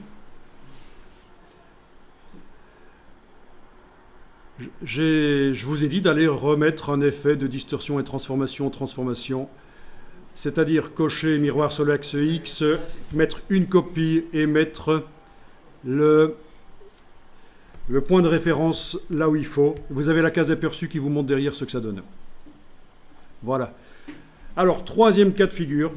je vous ai dit d'aller remettre un effet de distorsion et transformation, c'est-à-dire cocher miroir sur l'axe X, mettre une copie et mettre le point de référence là où il faut. Vous avez la case aperçue qui vous montre derrière ce que ça donne. Voilà. Alors, troisième cas de figure.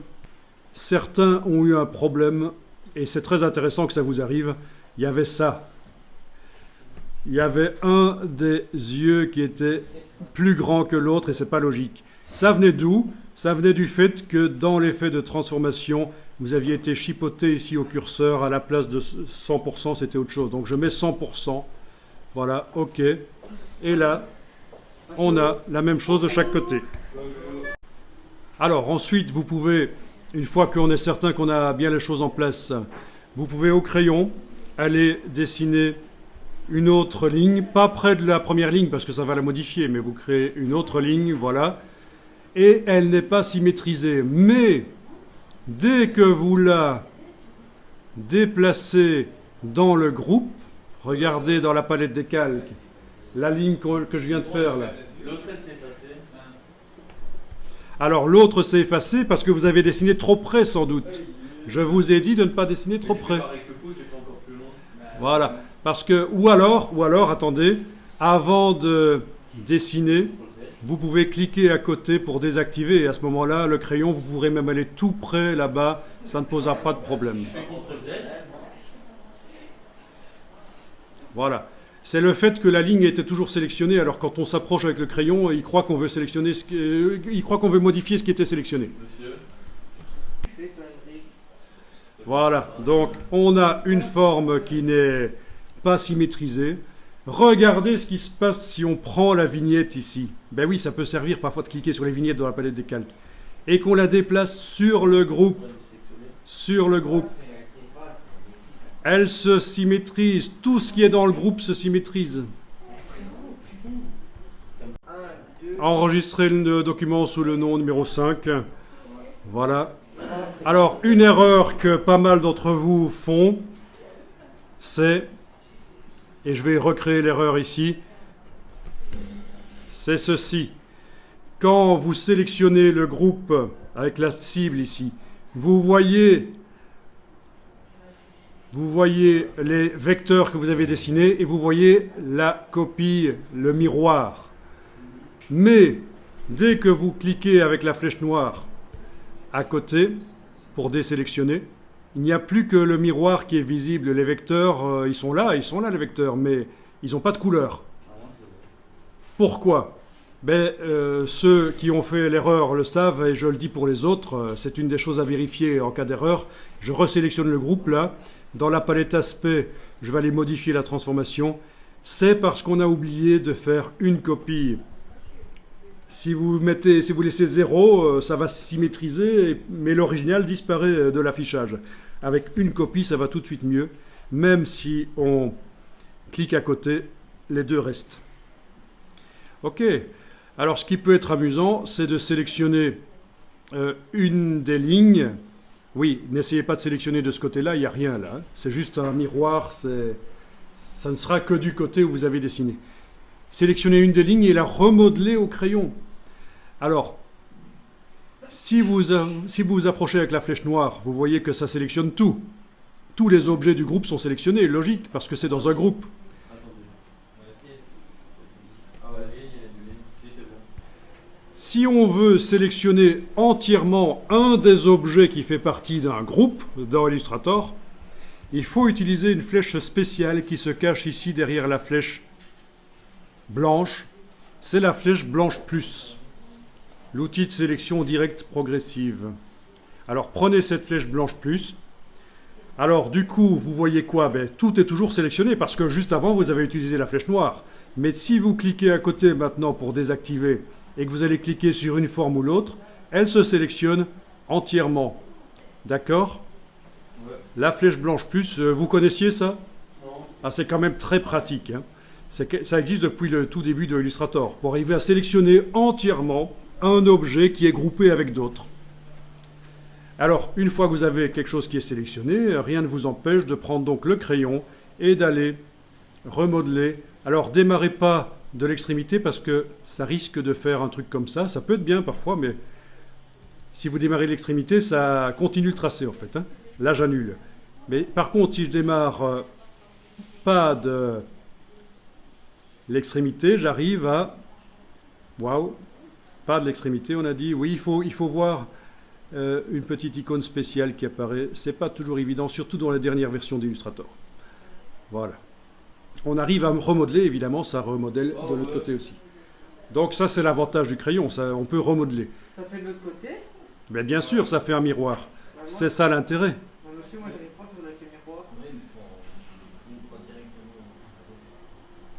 Certains ont eu un problème, et c'est très intéressant que ça vous arrive. Il y avait ça. Il y avait un des yeux qui était plus grand que l'autre, et c'est pas logique. Ça venait d'où? Ça venait du fait que dans l'effet de transformation, vous aviez été chipoté ici au curseur, à la place de 100%, c'était autre chose. Donc je mets 100%. Voilà, OK. Et là, on a la même chose de chaque côté. Alors ensuite, vous pouvez, une fois qu'on est certain qu'on a bien les choses en place, vous pouvez au crayon aller dessiner une autre ligne, pas près de la première ligne parce que ça va la modifier, mais vous créez une autre ligne, voilà. Et elle n'est pas symétrisée. Mais dès que vous la déplacez dans le groupe, regardez dans la palette des calques, la ligne que je viens de faire là. L'autre, elle s'est effacée. Alors l'autre s'est effacé parce que vous avez dessiné trop près sans doute. Je vous ai dit de ne pas dessiner trop près. Voilà. Parce que, ou alors, attendez, avant de dessiner, vous pouvez cliquer à côté pour désactiver. Et à ce moment-là, le crayon, vous pourrez même aller tout près là-bas. Ça ne posera pas de problème. Voilà. C'est le fait que la ligne était toujours sélectionnée. Alors quand on s'approche avec le crayon, il croit qu'on veut sélectionner, il croit qu'on veut modifier ce qui était sélectionné. Voilà. Donc on a une forme qui n'est pas symétrisée. Regardez ce qui se passe si on prend la vignette ici. Ben oui, ça peut servir parfois de cliquer sur les vignettes dans la palette des calques. Et qu'on la déplace sur le groupe. Sur le groupe. Elle se symétrise. Tout ce qui est dans le groupe se symétrise. Enregistrez le document sous le nom numéro 5. Voilà. Alors, une erreur que pas mal d'entre vous font, c'est, et je vais recréer l'erreur ici, c'est ceci. Quand vous sélectionnez le groupe avec la cible ici, vous voyez les vecteurs que vous avez dessinés et vous voyez la copie, le miroir. Mais dès que vous cliquez avec la flèche noire à côté pour désélectionner, il n'y a plus que le miroir qui est visible. Les vecteurs, ils sont là les vecteurs, mais ils n'ont pas de couleur. Pourquoi ? Ceux qui ont fait l'erreur le savent, et je le dis pour les autres, c'est une des choses à vérifier en cas d'erreur. Je resélectionne le groupe là. Dans la palette aspect, je vais aller modifier la transformation. C'est parce qu'on a oublié de faire une copie. Si vous laissez 0, ça va symétriser, mais l'original disparaît de l'affichage. Avec une copie, ça va tout de suite mieux. Même si on clique à côté, les deux restent. OK. Alors, ce qui peut être amusant, c'est de sélectionner une des lignes. Oui, n'essayez pas de sélectionner de ce côté-là, il n'y a rien là. C'est juste un miroir, ça ne sera que du côté où vous avez dessiné. Sélectionnez une des lignes et la remodeler au crayon. Alors, si vous vous approchez avec la flèche noire, vous voyez que ça sélectionne tout. tous les objets du groupe sont sélectionnés, logique, parce que c'est dans un groupe. Attendez. Ah ouais, il y a du lait. Si, c'est bon. Si on veut sélectionner entièrement un des objets qui fait partie d'un groupe dans Illustrator, il faut utiliser une flèche spéciale qui se cache ici derrière la flèche blanche. C'est la flèche blanche plus, l'outil de sélection directe progressive. Alors prenez cette flèche blanche plus. Alors du coup, vous voyez quoi? Tout est toujours sélectionné parce que juste avant, vous avez utilisé la flèche noire. Mais si vous cliquez à côté maintenant pour désactiver et que vous allez cliquer sur une forme ou l'autre, elle se sélectionne entièrement. D'accord? Ouais. La flèche blanche plus, vous connaissiez ça? Non. Ah, c'est quand même très pratique, hein. Ça existe depuis le tout début de Illustrator, pour arriver à sélectionner entièrement un objet qui est groupé avec d'autres. Alors, une fois que vous avez quelque chose qui est sélectionné, rien ne vous empêche de prendre donc le crayon et d'aller remodeler. Alors, démarrez pas de l'extrémité parce que ça risque de faire un truc comme ça. Ça peut être bien parfois, mais si vous démarrez de l'extrémité, ça continue le tracé en fait, hein. Là, j'annule. Mais par contre, si je démarre pas de l'extrémité, j'arrive à... Waouh! Pas de l'extrémité, on a dit. Oui, il faut voir une petite icône spéciale qui apparaît. C'est pas toujours évident, surtout dans la dernière version d'Illustrator. Voilà. On arrive à remodeler, évidemment, ça remodèle de l'autre côté aussi. Donc ça, c'est l'avantage du crayon, ça, on peut remodeler. Ça fait de l'autre côté. Mais bien sûr, ça fait un miroir. C'est ça l'intérêt. Monsieur, moi j'arrive pas à faire l'effet miroir.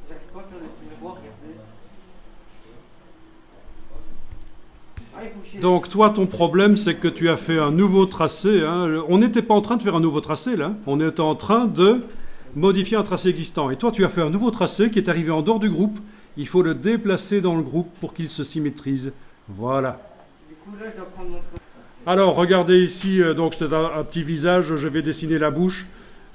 J'arrive pas à faire l'effet miroir, regardez. Ah, il faut que je... Donc toi, ton problème, c'est que tu as fait un nouveau tracé, hein. On n'était pas en train de faire un nouveau tracé, là. On était en train de modifier un tracé existant. Et toi, tu as fait un nouveau tracé qui est arrivé en dehors du groupe. Il faut le déplacer dans le groupe pour qu'il se symétrise. Voilà. Du coup, là, je dois prendre mon tracé. Alors, regardez ici, donc c'est un petit visage, je vais dessiner la bouche.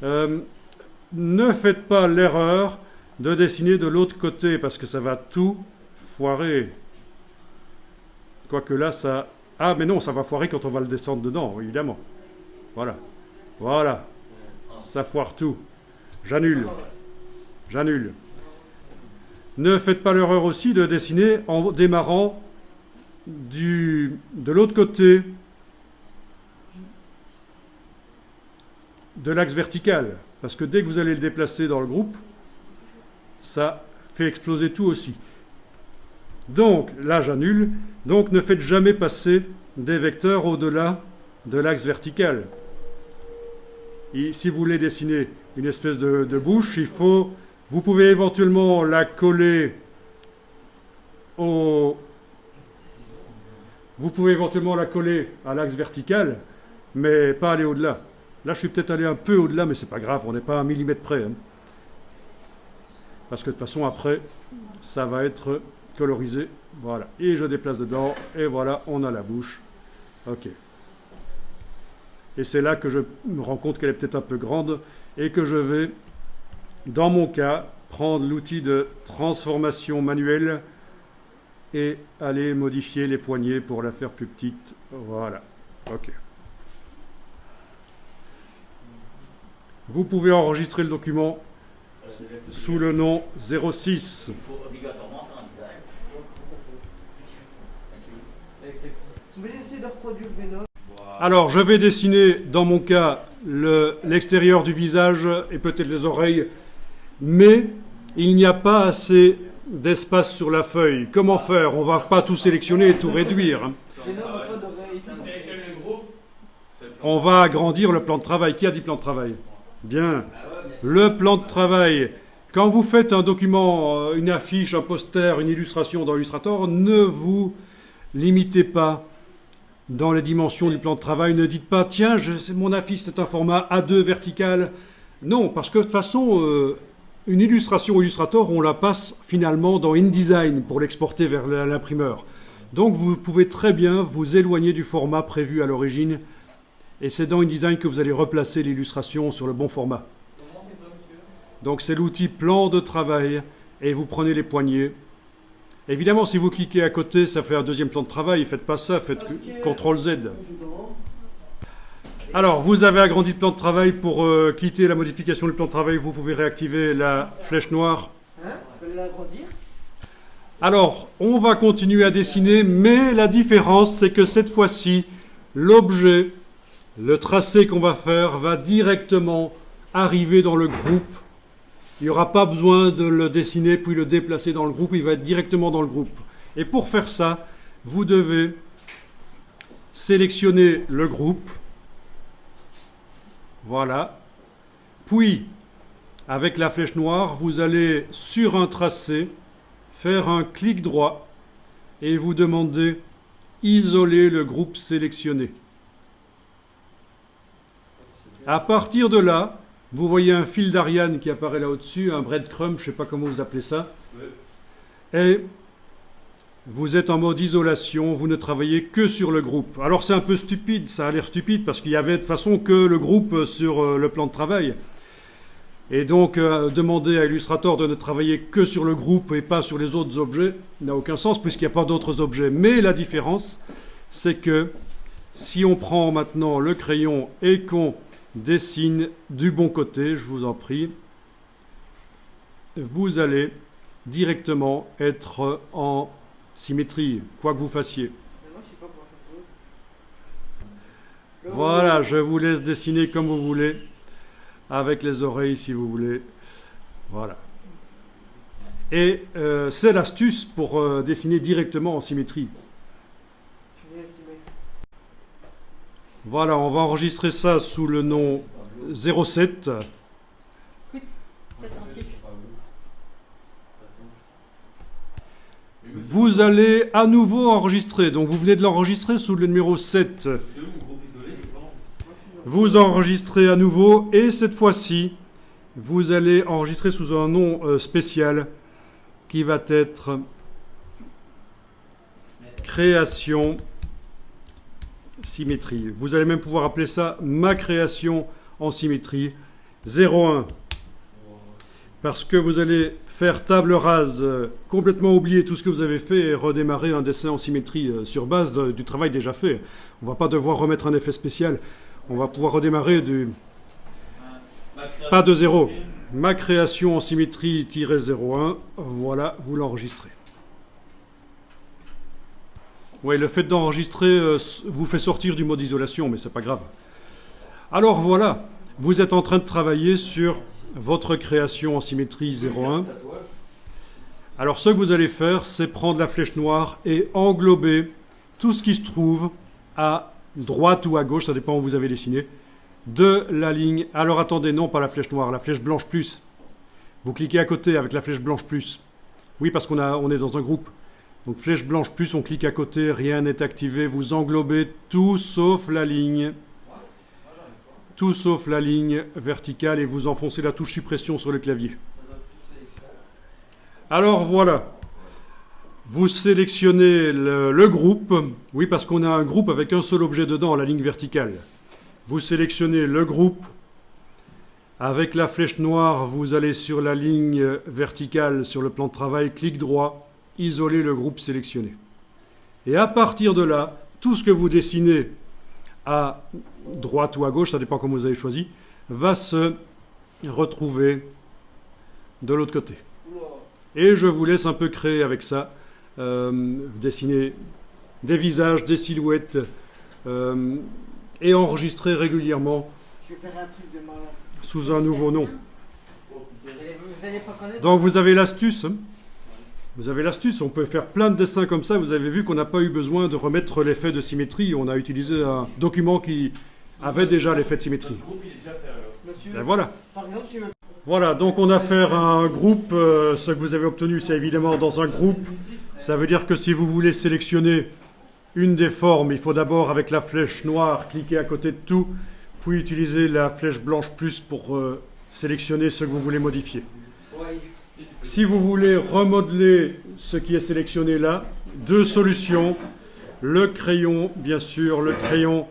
Ne faites pas l'erreur de dessiner de l'autre côté, parce que ça va tout foirer. Quoique là, ça... Ah, mais non, ça va foirer quand on va le descendre dedans, évidemment. Voilà. Voilà. Ça foire tout. J'annule. J'annule. Ne faites pas l'erreur aussi de dessiner en démarrant de l'autre côté de l'axe vertical. Parce que dès que vous allez le déplacer dans le groupe, ça fait exploser tout aussi. Donc, là j'annule. Donc ne faites jamais passer des vecteurs au-delà de l'axe vertical. Et si vous voulez dessiner une espèce de bouche, vous pouvez éventuellement la coller Vous pouvez éventuellement la coller à l'axe vertical, mais pas aller au-delà. Là, je suis peut-être allé un peu au-delà, mais c'est pas grave, on n'est pas à 1 millimètre près, hein. Parce que de toute façon, après, ça va être colorisé. Voilà. Et je déplace dedans, et voilà, on a la bouche. OK. Et c'est là que je me rends compte qu'elle est peut-être un peu grande, et que je vais, dans mon cas, prendre l'outil de transformation manuelle et aller modifier les poignées pour la faire plus petite. Voilà. OK. Vous pouvez enregistrer le document sous le nom 06. Il faut obligatoirement faire un design. Vous voulez essayer de reproduire Venom? Alors, je vais dessiner, dans mon cas, l'extérieur du visage et peut-être les oreilles, mais il n'y a pas assez d'espace sur la feuille. Comment faire? On ne va pas tout sélectionner et tout réduire, hein. Venom n'a pas d'oreille. Ça sélectionne le groupe. On va agrandir le plan de travail. Qui a dit plan de travail? Bien. Le plan de travail. Quand vous faites un document, une affiche, un poster, une illustration dans Illustrator, ne vous limitez pas dans les dimensions du plan de travail. Ne dites pas, tiens, mon affiche c'est un format A2 vertical. Non, parce que de toute façon, une illustration Illustrator, on la passe finalement dans InDesign pour l'exporter vers l'imprimeur. Donc vous pouvez très bien vous éloigner du format prévu à l'origine. Et c'est dans InDesign que vous allez replacer l'illustration sur le bon format. Comment on fait ça, monsieur? Donc c'est l'outil plan de travail et vous prenez les poignées. Évidemment, si vous cliquez à côté, ça fait un deuxième plan de travail. Faites pas ça, faites CTRL Z. Alors, vous avez agrandi le plan de travail. Pour quitter la modification du plan de travail, vous pouvez réactiver la flèche noire. Hein? On peut l'agrandir? Alors, on va continuer à dessiner, mais la différence, c'est que cette fois-ci, l'objet, le tracé qu'on va faire, va directement arriver dans le groupe. Il n'y aura pas besoin de le dessiner puis le déplacer dans le groupe, il va être directement dans le groupe. Et pour faire ça, vous devez sélectionner le groupe. Voilà. Puis, avec la flèche noire, vous allez sur un tracé, faire un clic droit et vous demandez isoler le groupe sélectionné. À partir de là, vous voyez un fil d'Ariane qui apparaît là au-dessus, un breadcrumb, je ne sais pas comment vous appelez ça. Et vous êtes en mode isolation, vous ne travaillez que sur le groupe. Alors c'est un peu stupide, ça a l'air stupide parce qu'il y avait de toute façon que le groupe sur le plan de travail. Et donc demander à Illustrator de ne travailler que sur le groupe et pas sur les autres objets n'a aucun sens puisqu'il n'y a pas d'autres objets. Mais la différence, c'est que si on prend maintenant le crayon et qu'on dessine du bon côté, je vous en prie, vous allez directement être en symétrie, quoi que vous fassiez. Mais moi, je sais pas comment faire ça. Voilà, je vous laisse dessiner comme vous voulez, avec les oreilles si vous voulez. Voilà. Et c'est l'astuce pour dessiner directement en symétrie. Je vais estimer. Voilà, on va enregistrer ça sous le nom 07. Écoute, c'est attentif. Vous allez à nouveau enregistrer. Donc vous venez de l'enregistrer sous le numéro 7. Vous enregistrez à nouveau et cette fois-ci, vous allez enregistrer sous un nom spécial qui va être création symétrie. Vous allez même pouvoir appeler ça ma création en symétrie 01. Parce que vous allez faire table rase, complètement oublier tout ce que vous avez fait et redémarrer un dessin en symétrie sur base du travail déjà fait. On ne va pas devoir remettre un effet spécial. On va pouvoir redémarrer pas de zéro. Ma création en symétrie-01. Voilà, vous l'enregistrez. Oui, le fait d'enregistrer vous fait sortir du mode isolation, mais c'est pas grave. Alors voilà, vous êtes en train de travailler sur votre création en symétrie 01. Alors ce que vous allez faire, c'est prendre la flèche noire et englober tout ce qui se trouve à droite ou à gauche, ça dépend où vous avez dessiné, de la ligne. Alors attendez, non, pas la flèche noire, la flèche blanche plus. Vous cliquez à côté avec la flèche blanche plus. Oui, parce on est dans un groupe. Donc flèche blanche plus, on clique à côté, rien n'est activé, vous englobez tout sauf la ligne. Tout sauf la ligne verticale et vous enfoncez la touche suppression sur le clavier. Alors voilà, vous sélectionnez le groupe, oui parce qu'on a un groupe avec un seul objet dedans, la ligne verticale. Vous sélectionnez le groupe, avec la flèche noire, vous allez sur la ligne verticale sur le plan de travail, clic droit, isoler le groupe sélectionné. Et à partir de là, tout ce que vous dessinez à droite ou à gauche, ça dépend comment vous avez choisi, va se retrouver de l'autre côté. Et je vous laisse un peu créer avec ça, dessiner des visages, des silhouettes, et enregistrer régulièrement Je vais faire un truc de malade. sous un nouveau nom. Vous allez pas connaître. Donc vous avez l'astuce. Vous avez l'astuce, on peut faire plein de dessins comme ça. Vous avez vu qu'on n'a pas eu besoin de remettre l'effet de symétrie. On a utilisé un document qui avait déjà l'effet de symétrie. Monsieur, Et voilà. par exemple, tu veux. Voilà, donc on a affaire à un groupe. Ce que vous avez obtenu, c'est évidemment dans un groupe. Ça veut dire que si vous voulez sélectionner une des formes, il faut d'abord, avec la flèche noire, cliquer à côté de tout, puis utiliser la flèche blanche plus pour sélectionner ce que vous voulez modifier. Si vous voulez remodeler ce qui est sélectionné là, deux solutions. Le crayon, bien sûr, le crayon,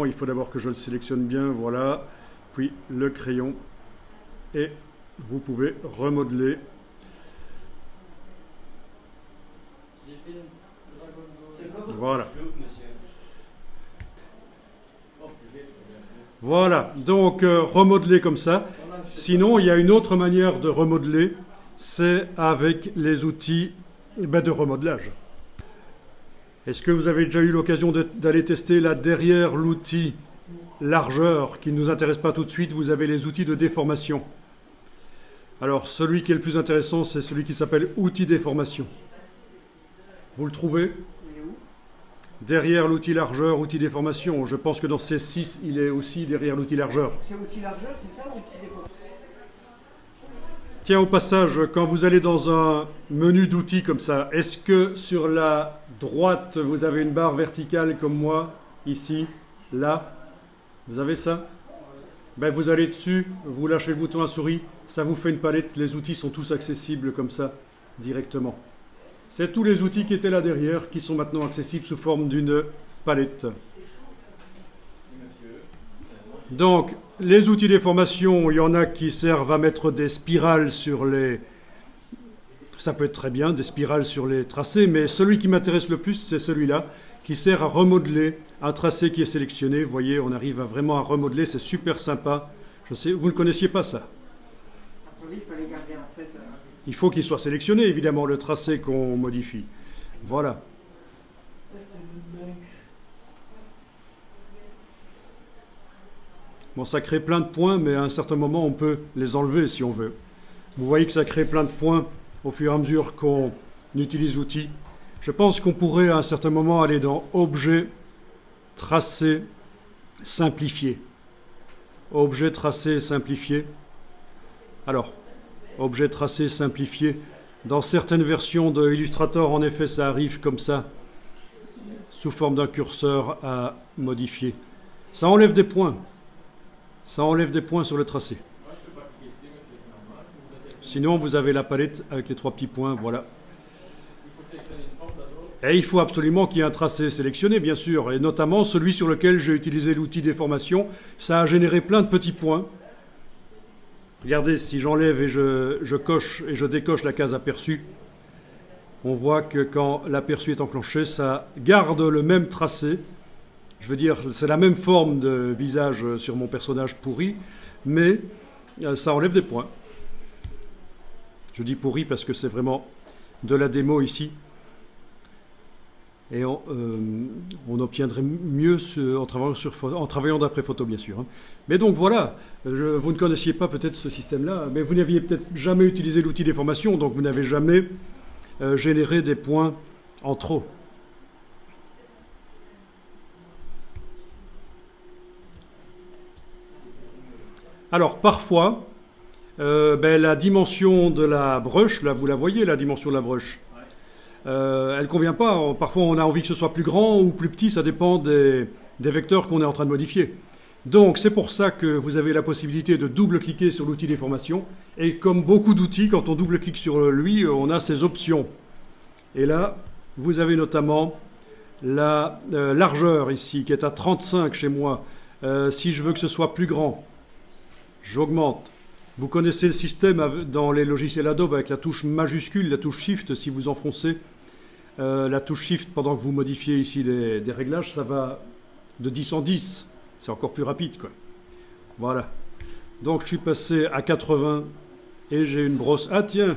il faut d'abord que je le sélectionne bien, voilà. Puis le crayon, et vous pouvez remodeler. C'est quoi votre Voilà. look, monsieur? Voilà, donc remodeler comme ça. Sinon, il y a une autre manière de remodeler, c'est avec les outils de remodelage. Est-ce que vous avez déjà eu l'occasion d'aller tester là derrière l'outil largeur qui ne nous intéresse pas tout de suite? Vous avez les outils de déformation. Alors, celui qui est le plus intéressant, c'est celui qui s'appelle outil déformation. Vous le trouvez? Il est où? Derrière l'outil largeur, outil déformation. Je pense que dans C6, il est aussi derrière l'outil largeur. C'est outil largeur, c'est ça ou outil déformation? Tiens, au passage, quand vous allez dans un menu d'outils comme ça, est-ce que sur la droite, vous avez une barre verticale comme moi, ici, là? Vous avez ça? Ben, vous allez dessus, vous lâchez le bouton à souris, ça vous fait une palette. Les outils sont tous accessibles comme ça, directement. C'est tous les outils qui étaient là derrière qui sont maintenant accessibles sous forme d'une palette. Donc, les outils déformation, il y en a qui servent à mettre des spirales sur les... Ça peut être très bien, des spirales sur les tracés, mais celui qui m'intéresse le plus, c'est celui-là, qui sert à remodeler un tracé qui est sélectionné. Vous voyez, on arrive vraiment à remodeler, c'est super sympa. Je sais, vous ne connaissiez pas ça? Attendez, il fallait garder en fait. Il faut qu'il soit sélectionné, évidemment, le tracé qu'on modifie. Voilà. Bon, ça crée plein de points, mais à un certain moment, on peut les enlever si on veut. Vous voyez que ça crée plein de points au fur et à mesure qu'on utilise l'outil. Je pense qu'on pourrait à un certain moment aller dans Objet, Tracé, Simplifié. Objet, Tracé, Simplifié. Alors, Objet, Tracé, Simplifié. Dans certaines versions de Illustrator, en effet, ça arrive comme ça, sous forme d'un curseur à modifier. Ça enlève des points. Ça enlève des points sur le tracé. Sinon, vous avez la palette avec les 3 petits points, voilà. Et il faut absolument qu'il y ait un tracé sélectionné, bien sûr, et notamment celui sur lequel j'ai utilisé l'outil déformation. Ça a généré plein de petits points. Regardez, si j'enlève et je coche et je décoche la case aperçue, on voit que quand l'aperçu est enclenché, ça garde le même tracé. Je veux dire, c'est la même forme de visage sur mon personnage pourri, mais ça enlève des points. Je dis pourri parce que c'est vraiment de la démo ici. Et on obtiendrait mieux en travaillant d'après photo, bien sûr. Mais donc voilà, vous ne connaissiez pas peut-être ce système-là, mais vous n'aviez peut-être jamais utilisé l'outil déformation, donc vous n'avez jamais généré des points en trop. Alors, parfois, la dimension de la brush, là, vous la voyez, la dimension de la brush, elle ne convient pas. Parfois, on a envie que ce soit plus grand ou plus petit, ça dépend des vecteurs qu'on est en train de modifier. Donc, c'est pour ça que vous avez la possibilité de double-cliquer sur l'outil déformation. Et comme beaucoup d'outils, quand on double-clique sur lui, on a ses options. Et là, vous avez notamment la largeur ici, qui est à 35 chez moi. Si je veux que ce soit plus grand, j'augmente. Vous connaissez le système dans les logiciels Adobe avec la touche majuscule, la touche Shift. Si vous enfoncez la touche Shift pendant que vous modifiez ici des réglages, ça va de 10 en 10. C'est encore plus rapide, quoi. Voilà. Donc je suis passé à 80 et j'ai une brosse. Ah tiens,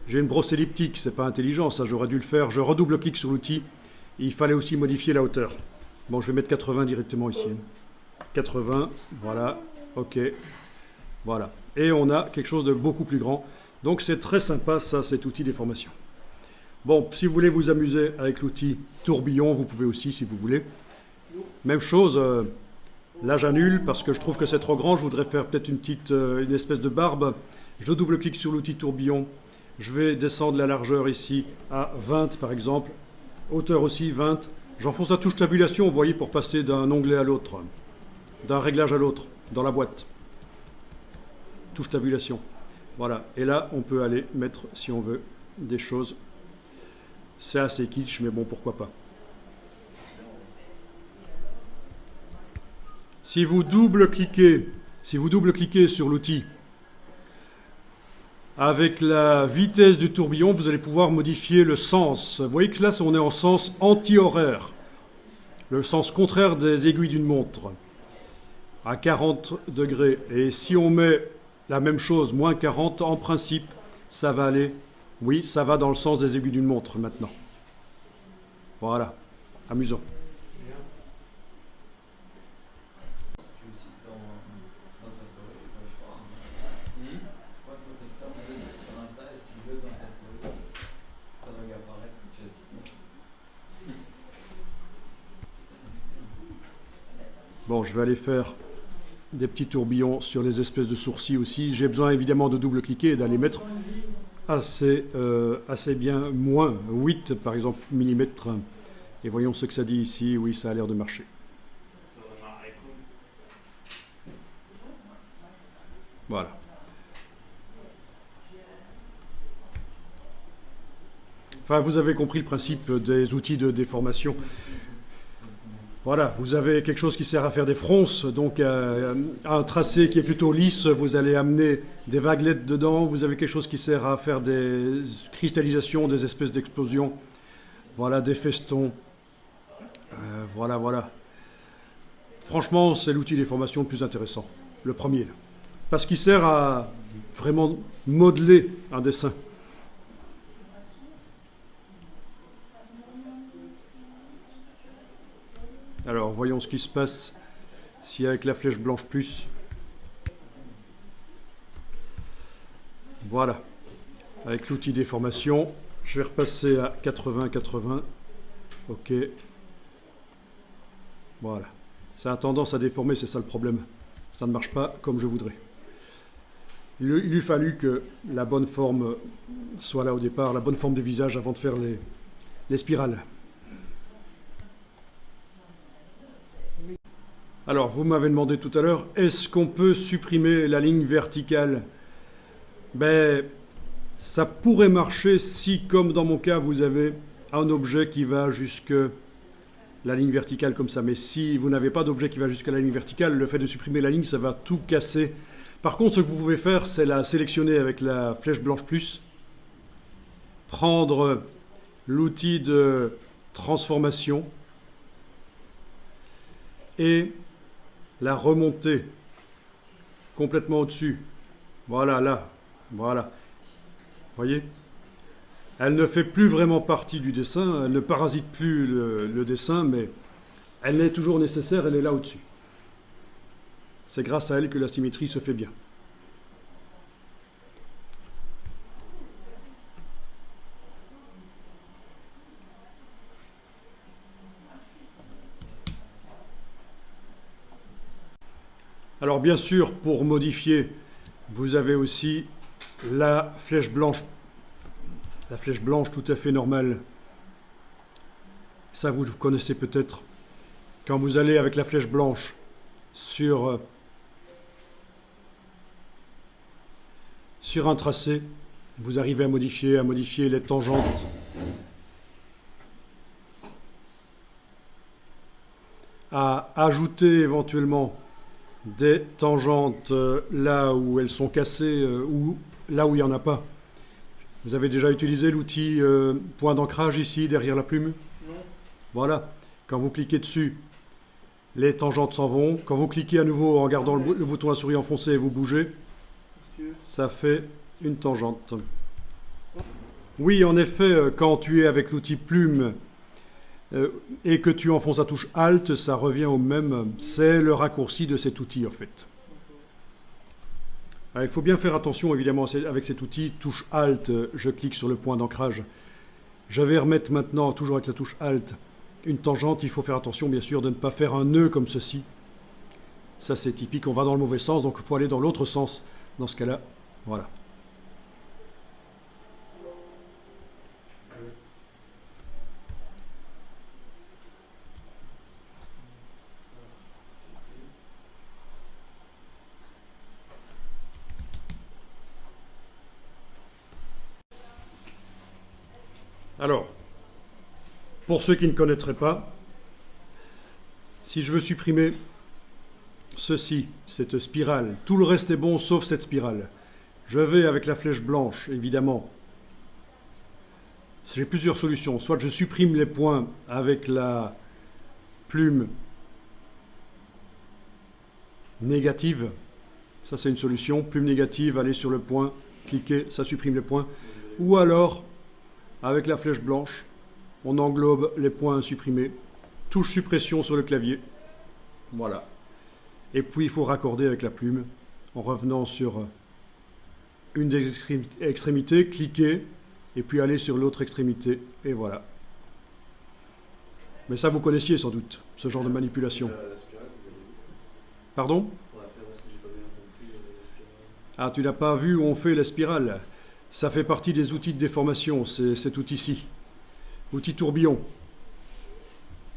j'ai une brosse elliptique. C'est pas intelligent, ça, j'aurais dû le faire. Je redouble-clique sur l'outil. Il fallait aussi modifier la hauteur. Bon, je vais mettre 80 directement ici. 80, voilà. OK. Voilà. Et on a quelque chose de beaucoup plus grand. Donc c'est très sympa, ça, cet outil déformation. Bon, si vous voulez vous amuser avec l'outil tourbillon, vous pouvez aussi, si vous voulez. Même chose, là j'annule parce que je trouve que c'est trop grand. Je voudrais faire peut-être une espèce de barbe. Je double-clique sur l'outil tourbillon. Je vais descendre la largeur ici à 20 par exemple. Hauteur aussi 20. J'enfonce la touche tabulation, vous voyez, pour passer d'un onglet à l'autre, d'un réglage à l'autre, dans la boîte. Touche tabulation. Voilà. Et là, on peut aller mettre, si on veut, des choses. C'est assez kitsch, mais bon, pourquoi pas. Si vous double-cliquez sur l'outil avec la vitesse du tourbillon, vous allez pouvoir modifier le sens. Vous voyez que là, on est en sens anti-horaire, le sens contraire des aiguilles d'une montre. à 40 degrés. Et si on met la même chose, moins 40, en principe, ça va aller. Oui, ça va dans le sens des aiguilles d'une montre maintenant. Voilà, amusant. Tu aussi dans ta story, je crois. Moi, il faut peut-être ça sur Insta et si je veux dans ta story, ça va lui apparaître que tu as signé. Bon, je vais aller faire des petits tourbillons sur les espèces de sourcils aussi. J'ai besoin évidemment de double-cliquer et d'aller mettre assez bien, moins 8 par exemple millimètres. Et voyons ce que ça dit ici. Oui, ça a l'air de marcher. Voilà. Enfin, vous avez compris le principe des outils de déformation. Voilà, vous avez quelque chose qui sert à faire des fronces, donc un tracé qui est plutôt lisse, vous allez amener des vaguelettes dedans. Vous avez quelque chose qui sert à faire des cristallisations, des espèces d'explosions. Voilà, des festons. Voilà. Franchement, c'est l'outil de déformation le plus intéressant, le premier. Là. Parce qu'il sert à vraiment modeler un dessin. Alors, voyons ce qui se passe si avec la flèche blanche plus. Voilà. Avec l'outil déformation, je vais repasser à 80-80. OK. Voilà. Ça a tendance à déformer, c'est ça le problème. Ça ne marche pas comme je voudrais. Il lui fallu que la bonne forme soit là au départ, la bonne forme du visage avant de faire les spirales. Alors, vous m'avez demandé tout à l'heure, est-ce qu'on peut supprimer la ligne verticale? Ben, ça pourrait marcher si, comme dans mon cas, vous avez un objet qui va jusque la ligne verticale comme ça. Mais si vous n'avez pas d'objet qui va jusqu'à la ligne verticale, le fait de supprimer la ligne, ça va tout casser. Par contre, ce que vous pouvez faire, c'est la sélectionner avec la flèche blanche plus, prendre l'outil de transformation et la remonter complètement au-dessus. Voilà, là. Voilà. Vous voyez? Elle ne fait plus vraiment partie du dessin, elle ne parasite plus le dessin, mais elle est toujours nécessaire, elle est là au-dessus. C'est grâce à elle que la symétrie se fait bien. Alors bien sûr, pour modifier, vous avez aussi la flèche blanche tout à fait normale. Ça, vous connaissez peut-être. Quand vous allez avec la flèche blanche sur un tracé, vous arrivez à modifier les tangentes. À ajouter éventuellement des tangentes là où elles sont cassées ou là où il n'y en a pas. Vous avez déjà utilisé l'outil point d'ancrage ici, derrière la plume? Non. Voilà. Quand vous cliquez dessus, les tangentes s'en vont. Quand vous cliquez à nouveau en gardant le bouton à la souris enfoncé et vous bougez, ça fait une tangente. Oui, en effet, quand tu es avec l'outil plume et que tu enfonces la touche Alt, ça revient au même. C'est le raccourci de cet outil, en fait. Alors, il faut bien faire attention, évidemment, avec cet outil. Touche Alt, je clique sur le point d'ancrage. Je vais remettre maintenant, toujours avec la touche Alt, une tangente. Il faut faire attention, bien sûr, de ne pas faire un nœud comme ceci. Ça, c'est typique. On va dans le mauvais sens, donc il faut aller dans l'autre sens. Dans ce cas-là, voilà. Alors, pour ceux qui ne connaîtraient pas, si je veux supprimer ceci, cette spirale, tout le reste est bon sauf cette spirale. Je vais avec la flèche blanche, évidemment. J'ai plusieurs solutions. Soit je supprime les points avec la plume négative. Ça, c'est une solution. Plume négative, allez sur le point, cliquez, ça supprime les points. Ou alors, avec la flèche blanche, on englobe les points à supprimer. Touche suppression sur le clavier. Voilà. Et puis, il faut raccorder avec la plume en revenant sur une des extrémités, cliquez, et puis allez sur l'autre extrémité, et voilà. Mais ça, vous connaissiez sans doute, ce genre de manipulation. Pardon? Ah, tu n'as pas vu où on fait la spirale? Ça fait partie des outils de déformation, c'est cet outil-ci. Outil tourbillon.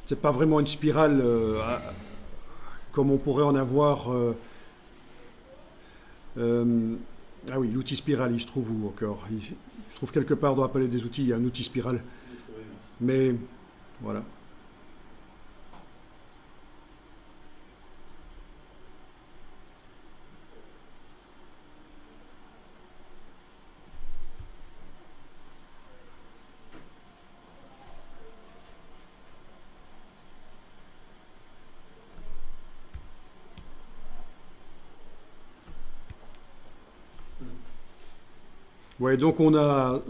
C'est pas vraiment une spirale comme on pourrait en avoir... ah oui, l'outil spirale, il se trouve où encore? Il se trouve quelque part dans la palette des outils, il y a un outil spirale. Mais voilà. Ouais, donc on a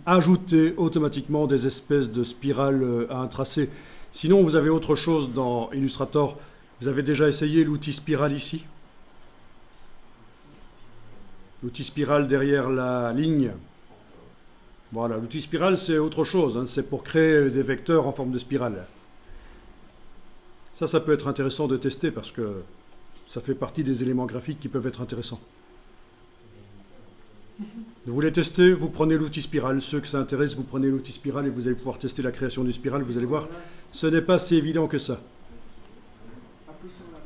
ajouté automatiquement des espèces de spirales à un tracé. Sinon, vous avez autre chose dans Illustrator. Vous avez déjà essayé l'outil spirale ici? L'outil spirale derrière la ligne. Voilà, l'outil spirale, c'est autre chose. Hein. C'est pour créer des vecteurs en forme de spirale. Ça peut être intéressant de tester parce que ça fait partie des éléments graphiques qui peuvent être intéressants. Vous voulez tester, vous prenez l'outil spirale. Ceux que ça intéresse, vous prenez l'outil spirale et vous allez pouvoir tester la création du spirale. Vous allez voir, ce n'est pas si évident que ça. Appuie sur la main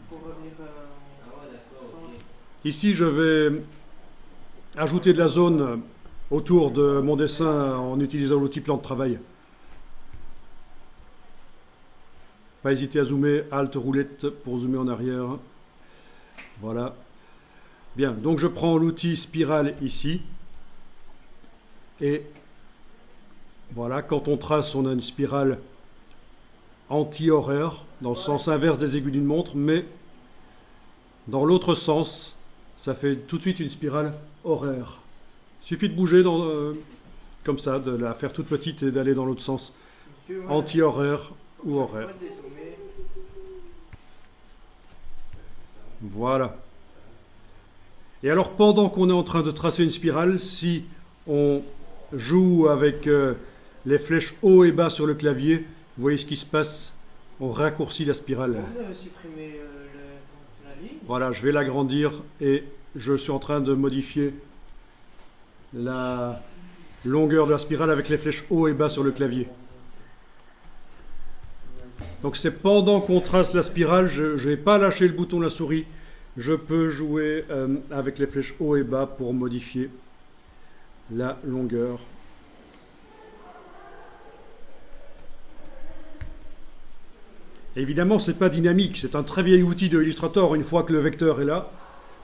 pour revenir. Ah ouais, d'accord, ok. Ici, je vais ajouter de la zone autour de mon dessin en utilisant l'outil plan de travail. Pas hésiter à zoomer, Alt roulette pour zoomer en arrière. Voilà. Bien, donc je prends l'outil spirale ici. Et voilà, quand on trace, on a une spirale anti-horaire, dans le sens inverse des aiguilles d'une montre, mais dans l'autre sens, ça fait tout de suite une spirale horaire. Il suffit de bouger comme ça, de la faire toute petite et d'aller dans l'autre sens. Anti-horaire ou horaire. Voilà. Et alors, pendant qu'on est en train de tracer une spirale, si on joue avec les flèches haut et bas sur le clavier, vous voyez ce qui se passe? On raccourcit la spirale. Vous avez supprimé la ligne. Voilà, je vais l'agrandir et je suis en train de modifier la longueur de la spirale avec les flèches haut et bas sur le clavier. Donc c'est pendant qu'on trace la spirale, je ne vais pas lâcher le bouton de la souris. Je peux jouer avec les flèches haut et bas pour modifier la longueur. Évidemment, ce n'est pas dynamique, c'est un très vieil outil de Illustrator. Une fois que le vecteur est là,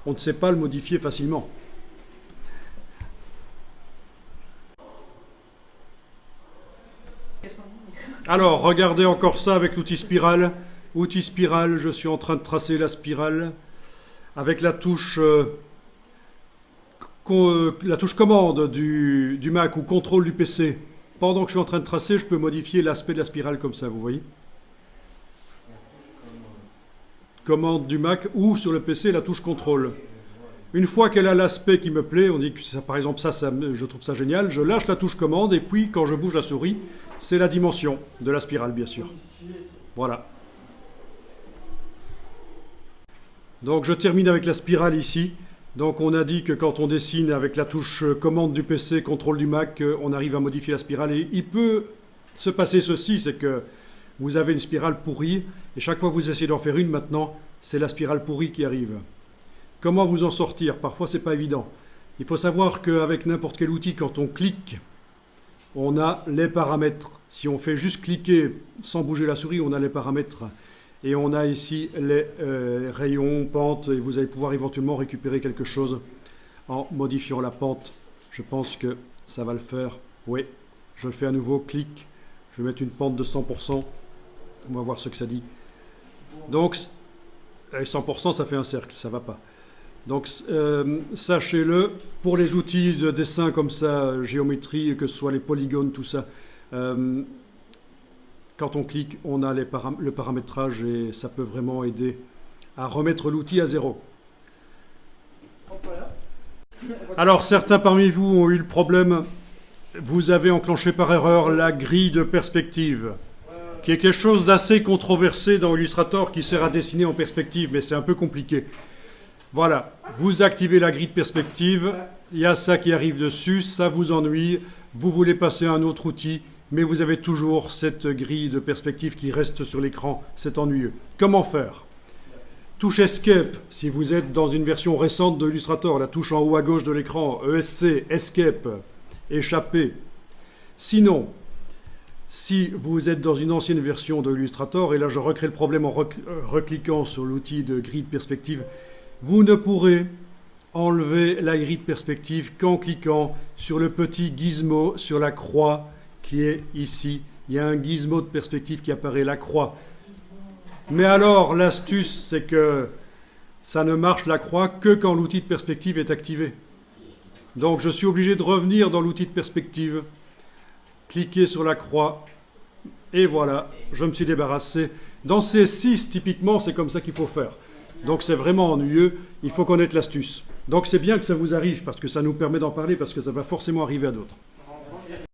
on ne sait pas le modifier facilement. Alors, regardez encore ça avec l'outil spirale. Outil spirale, je suis en train de tracer la spirale. Avec la touche commande du Mac ou contrôle du PC, pendant que je suis en train de tracer, je peux modifier l'aspect de la spirale comme ça, vous voyez? Commande du Mac ou sur le PC, la touche contrôle. Une fois qu'elle a l'aspect qui me plaît, on dit que ça, par exemple ça, je trouve ça génial, je lâche la touche commande et puis quand je bouge la souris, c'est la dimension de la spirale, bien sûr. Voilà. Donc je termine avec la spirale ici. Donc on a dit que quand on dessine avec la touche commande du PC, contrôle du Mac, on arrive à modifier la spirale. Et il peut se passer ceci, c'est que vous avez une spirale pourrie, et chaque fois que vous essayez d'en faire une, maintenant, c'est la spirale pourrie qui arrive. Comment vous en sortir? Parfois c'est pas évident. Il faut savoir qu'avec n'importe quel outil, quand on clique, on a les paramètres. Si on fait juste cliquer sans bouger la souris, on a les paramètres. Et on a ici les rayons, pentes, et vous allez pouvoir éventuellement récupérer quelque chose en modifiant la pente. Je pense que ça va le faire. Oui, je le fais à nouveau, clic. Je vais mettre une pente de 100%. On va voir ce que ça dit. Donc, Et 100%, ça fait un cercle, ça ne va pas. Donc, sachez-le, pour les outils de dessin comme ça, géométrie, que ce soit les polygones, tout ça, quand on clique, on a le paramétrage et ça peut vraiment aider à remettre l'outil à zéro. Alors, certains parmi vous ont eu le problème, vous avez enclenché par erreur la grille de perspective, qui est quelque chose d'assez controversé dans Illustrator, qui sert à dessiner en perspective, mais c'est un peu compliqué. Voilà, vous activez la grille de perspective, il y a ça qui arrive dessus, ça vous ennuie, vous voulez passer à un autre outil, mais vous avez toujours cette grille de perspective qui reste sur l'écran, c'est ennuyeux. Comment faire? Touche Escape, si vous êtes dans une version récente de Illustrator, la touche en haut à gauche de l'écran, ESC, Escape, échapper. Sinon, si vous êtes dans une ancienne version de Illustrator, et là je recrée le problème en recliquant sur l'outil de grille de perspective, vous ne pourrez enlever la grille de perspective qu'en cliquant sur le petit gizmo, sur la croix qui est ici. Il y a un gizmo de perspective qui apparaît, la croix. Mais alors, l'astuce, c'est que ça ne marche la croix que quand l'outil de perspective est activé. Donc, je suis obligé de revenir dans l'outil de perspective, cliquer sur la croix, et voilà, je me suis débarrassé. Dans CS6, typiquement, c'est comme ça qu'il faut faire. Donc, c'est vraiment ennuyeux, il faut connaître l'astuce. Donc, c'est bien que ça vous arrive, parce que ça nous permet d'en parler, parce que ça va forcément arriver à d'autres.